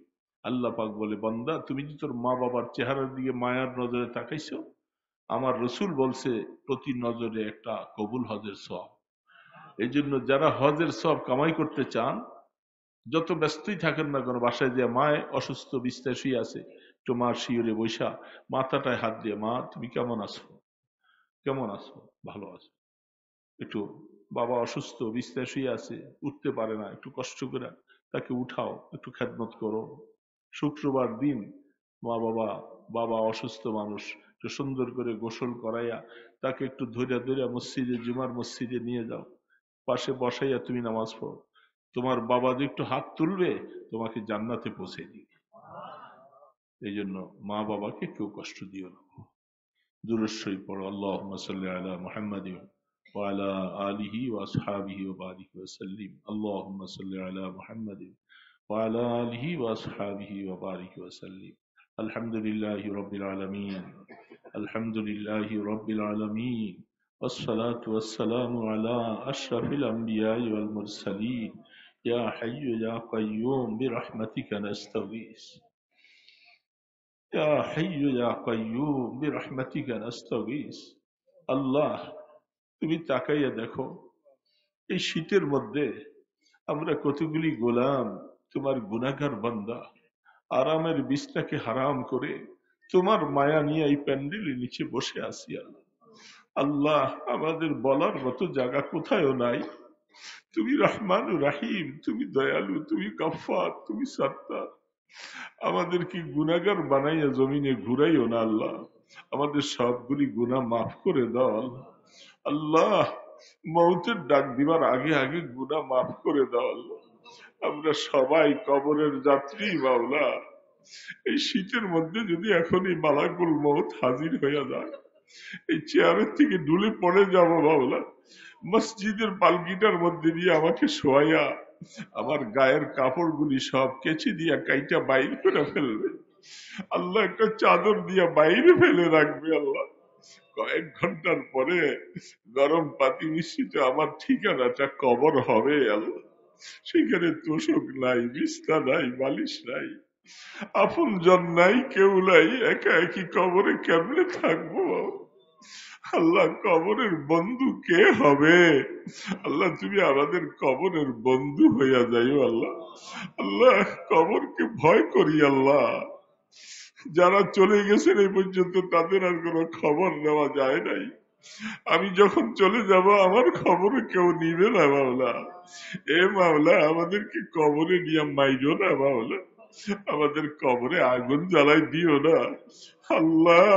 আল্লাহ পাক বলে, বান্দা তুমি যে তোর মা বাবার চেহারার দিকে মায়ার নজরে তাকাইছো, আমার রসুল বলছে প্রতি নজরে একটা কবুল হজের সওয়াব। এই জন্য যারা হজের সওয়াব কামাই করতে চান, যত ব্যস্তই থাকেন না কেন, বাসায় যে মায় অসুস্থ বিছানায় শুয়ে আছে, একটু মার শিওরে বৈশা মাথাটায় হাত দিয়ে, মা তুমি কেমন আছো, কেমন আছো, ভালো আছো। একটু বাবা অসুস্থ বিছানায় শুয়ে আছে, উঠতে পারে না, একটু কষ্ট করে তাকে উঠাও, একটু খেদমত করো। শুক্রবার দিন মা বাবা, বাবা অসুস্থ মানুষ, একটু সুন্দর করে গোসল করাইয়া তাকে একটু ধৈর্য ধৈর্য মসজিদে, জুমার মসজিদে নিয়ে যাও, পাশে বসাইয়া তুমি নামাজ পড়ো। তোমার বাবা যে একটু হাত তুলবে, তোমাকে জান্নাতে পৌঁছে দিবে। এই জন্য মা বাবাকে কেউ কষ্ট দিও না। দুরূদ শরীফ পড়ো। আল্লাহুম্মা সাল্লি আলা মুহাম্মাদিন ওয়া আলা আলিহি ওয়া আসহাবিহি ওয়া বারিক ওয়া সাল্লিম। আল্লাহুম্মা সাল্লি আলা মুহাম্মাদিন ওয়া আলা আলিহি ওয়া আসহাবিহি ওয়া বারিক ওয়া সাল্লিম। আলহামদুলিল্লাহি রাব্বিল আলামিন। আলহামদুলিল্লাহি রাব্বিল আলামিন। والصلاة والسلام على أشرف الأنبياء والمرسلين يا حي يا قيوم برحمتك نستغيث يا حي يا قيوم برحمتك نستغيث আল্লাহ, তুমি তাকাইয়া দেখো এই শীতের মধ্যে আমরা কতগুলি গোলাম, তোমার গুনাহগার বান্দা, আরামের বিছনাকে হারাম করে তোমার মায়া নিয়ে এই প্যান্ডেলের নিচে বসে আছি। আল্লাহ, আল্লাহ, আমাদের বলার মতো জায়গা কোথায়ও নাই। তুমি রহমান রাহিম, তুমি দয়ালু, তুমি গফফার, তুমি সত্তার। আমাদেরকে গুনাহগার বানাইয়া জমিনে ঘুরাইও না আল্লাহ। আমাদের সবগুলি গুনাহ মাফ করে দাও আল্লাহ। আল্লাহ, মৌতের ডাক দিবার আগে আগে গুনাহ মাফ করে দাও আল্লাহ। আমরা সবাই কবরের যাত্রী মাওলা। এই শীতের মধ্যে যদি এখনই মালাকুল মউত হাজির হইয়া যায়, এই চেয়ারের থেকে ডুলে পড়ে যাব মাওলা। মসজিদের পালকিটার মধ্যে দিয়ে আমাকে শোয়াইয়া আমার গায়ের কাপড়গুলি সব কেচি দিয়া কাইটা বাইর করে ফেলবে আল্লাহ। একটা চাদর দিয়া বাইরে ফেলে রাখবে আল্লাহ। কয়েক ঘন্টার পরে গরম পাতি মিশ্রিত আমার ঠিকানাটা কবর হবে আল্লাহ। সেখানে তোষক নাই, বিছনা নাই, বালিশ নাই, আপন জন নাই, কেউ নাই, একা একই কবরে কেমনে থাকবো আল্লাহ। কবরের বন্ধু কে হবে আল্লাহ? তুমি আমাদের কবরের বন্ধু হইয়া যাইও আল্লাহ। আল্লাহ, কবরকে ভয় করি আল্লাহ। যারা চলে গেছেন এই পর্যন্ত তাদের আর কোনো খবর নেওয়া যায় নাই। আমি যখন চলে যাব আমার খবরে কেউ নিবে না মাওলা। এ মাওলা, আমাদেরকে কবরে নিয়ে মাইরো না মাওলা। আমাদের কবরে আগুন জ্বালাই দিও না আল্লাহ।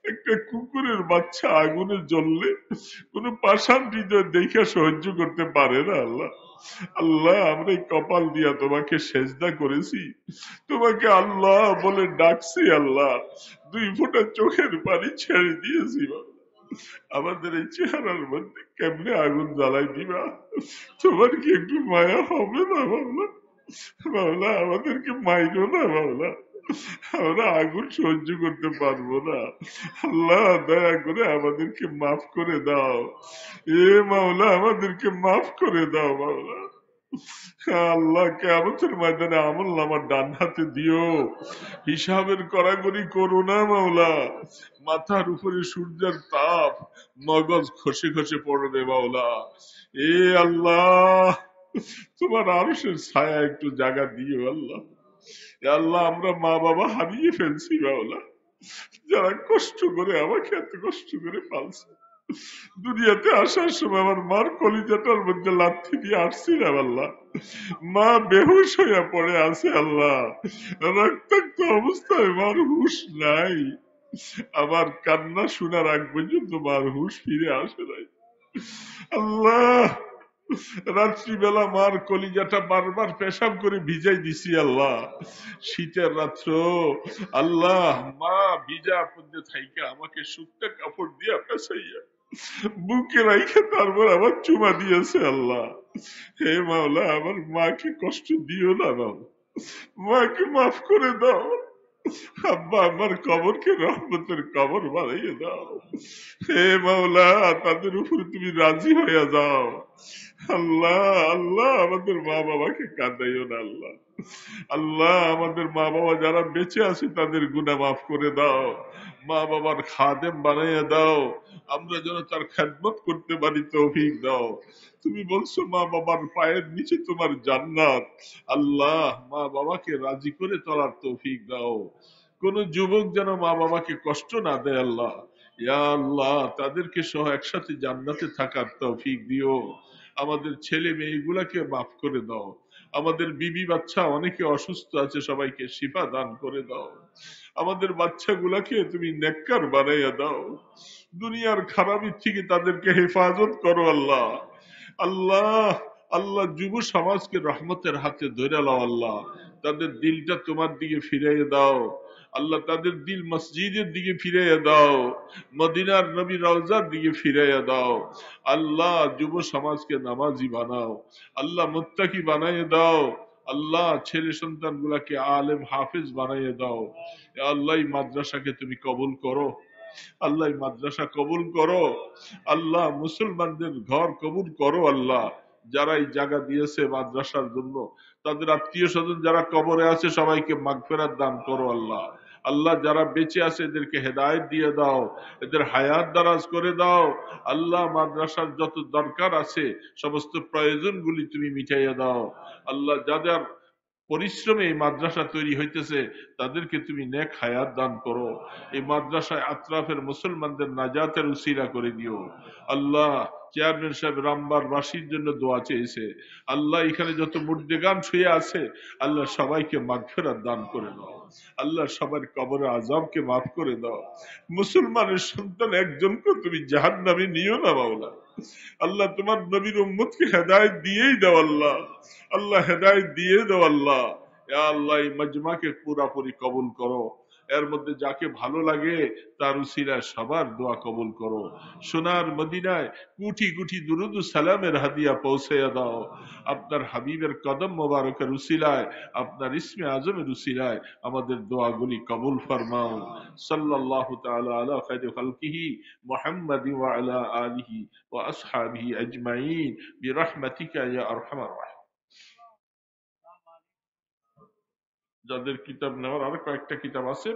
একটা কুকুরের বাচ্চা আগুনে জ্বললে কোন পাষাণ হৃদয় দেখে সহ্য করতে পারে না আল্লাহ। আল্লাহ, আমরা এই কপাল দিয়া তোমাকে সেজদা করেছি, তোমাকে আল্লাহ বলে ডাকছি আল্লাহ। 2 ফোঁটা চোখের পানি ছেড়ে দিয়েছি। আমাদের এই চেহারার মধ্যে কেমনে আগুন জ্বালাই দিবা? তোমার কি একটু মায়া হবে না বাবলা? বাবলা, আমাদেরকে মাইরো না বাবলা। আমরা আগুন সহ্য করতে পারবো না আল্লাহ। দয়া করে আমাদেরকে মাফ করে দাও। এ মাওলা, আমাদেরকে মাফ করে দাও মাওলা। আল্লাহ, কিয়ামতের ময়দানে আমল নামার ডান হাতে দিও। হিসাবের কড়াকড়ি করো না মাওলা। মাথার উপরে সূর্যের তাপ, মগজ খসে খসে পড়বে মাওলা। এ আল্লাহ, তোমার আরশের ছায়া একটু জায়গা দিও আল্লাহ। এ আল্লাহ, আমরা মা বাবা হারিয়ে ফেলছি মাওলা, যারা কষ্ট করে আমাকে এত কষ্ট করে পালছে। দুনিয়াতে আসার সময় আমার মার কলিজাটার মধ্যে লাথি দিয়ে আসছিলাম আল্লাহ। মা বেহুশ হইয়া পড়ে আছে আল্লাহ, রক্তাক্ত অবস্থায় মার হুশ নাই। আমার কান্না শোনার আগ পর্যন্ত মার হুশ ফিরে আসে নাই আল্লাহ। রাত্রিবেলা মার কলিজাটা বারবার পেশাব করে ভিজাই দিছি আল্লাহ। শীতের রাত্র আল্লাহ, মা ভিজা পর্যন্ত থাইকা আমাকে শুকনা কাপড় দিয়া পেছাইয়া বুকে রাইখে তারপর আবার চুমা দিয়েছে আল্লাহ। হে মাওলা, আমার মাকে কষ্ট দিও না বাবা, মাকে মাফ করে দাও। আব্বা আমার কবরকে রহমতের কবর বানাইয়ে দাও। হে মাওলা, তাদের উপরে তুমি রাজি হইয়া যাও আল্লাহ। আল্লাহ, আমাদের মা বাবাকে কাঁদাইও না আল্লাহ। আল্লাহ, আমাদের মা বাবা যারা বেঁচে আছে তাদের গুনাহ মাফ করে দাও। মা বাবার খাদেম বানাইয়া দাও, আমরা যেন তার খেদমত করতে পারি তৌফিক দাও। তুমি বলছো মা বাবার পায়ের নিচে তোমার জান্নাত। আল্লাহ, মা বাবাকে রাজি করে চলার তৌফিক দাও। কোন যুবক যেন মা বাবাকে কষ্ট না দেয় আল্লাহ। ইয়া আল্লাহ, তাদেরকে সহ একসাথে জান্নাতে থাকার তৌফিক দিও। আমাদের ছেলে মেয়েগুলাকে মাফ করে দাও। আমাদের বিবি বাচ্চা অনেকে অসুস্থ আছে, সবাইকে শিফা দান করে দাও। আমাদের বাচ্চাগুলাকে তুমি নেককার বানাইয়া দাও। দুনিয়ার খারাপি থেকে তাদেরকে হেফাজত করো আল্লাহ। আল্লাহ, আল্লাহ, যুব সমাজকে রহমতের হাতে ধরে লাও আল্লাহ। তাদের দিলটা তোমার দিকে ফিরাইয়ে দাও আল্লাহ তাদের দিল মসজিদের দিকে ফিরাইয়া দাও, মদিনার নবী রওজার দিকে ফিরাইয়া দাও। আল্লাহ যুব সমাজকে নামাজি বানাও, আল্লাহ মুত্তাকি বানাইয়ে দাও। আল্লাহ ছেলে সন্তান গুলাকে আলেম হাফিজ বানাইয়ে দাও। আল্লাহ এই মাদ্রাসাকে তুমি কবুল করো, আল্লাহ এই মাদ্রাসা কবুল করো। আল্লাহ মুসলমানদের ঘর কবুল করো। আল্লাহ যারা এই জায়গা দিয়েছে মাদ্রাসার জন্য, তাদের আত্মীয় স্বজন যারা কবরে আছে সবাইকে মাগফিরাত দান করো। আল্লাহ আল্লাহ যারা বেঁচে আছে এদেরকে হেদায়েত দিয়ে দাও, এদের হায়াত দারাজ করে দাও। আল্লাহ মাদ্রাসার যত দরকার আছে সমস্ত প্রয়োজনগুলি তুমি মিটাইয়া দাও। আল্লাহ যাদের পরিশ্রমে এই মাদ্রাসা তৈরি হইতেছে তাদেরকে তুমি নেক হায়াত দান করো। এই মাদ্রাসায় আত্রাফের মুসলমানদের নাজাতের উসিলা করে দিও। আল্লাহ চেয়ারম্যান সাহেব রামবার বাসীর জন্য দোয়া চেয়েছে। আল্লাহ এখানে যত মুর্দেগান শুয়ে আছে আল্লাহ সবাইকে মাগফিরাত দান করে দাও। আল্লাহ সবার কবরে আযাবকে মাফ করে দাও। মুসলমানের সন্তান একজনকে তুমি জাহান্নামে নিও না মাওলা। আল্লাহ তোমার নবীর উম্মতকে হেদায়েত দিয়েই দাও। আল্লাহ আল্লাহ হেদায়েত দিয়ে দাও। আল্লাহ ইয়া আল্লাহ এই মজমাকে পুরাপুরি কবুল করো। এর মধ্যে যাকে ভালো লাগে তার উসিলায় সবার দোয়া কবুল করো। সোনার মদিনায় কুটি কুটি দুরুদ ও সালামের হাদিয়া পৌঁছাইয়া দাও। আপনার হাবিবের কদম মোবারকের উসিলায়, আপনার ইসমে আজমের উসিলায় আমাদের দোয়াগুলি কবুল ফরমাও। সাল্লাল্লাহু তাআলা আলা খায়রি খালকিহি মুহাম্মাদি ওয়া আলা আলিহি ওয়া আসহাবিহি আজমাইন বিরহমাতিকা ইয়া আরহামার রাহিমিন। যাদের কিতাব নেওয়ার আরো কয়েকটা কিতাব আছে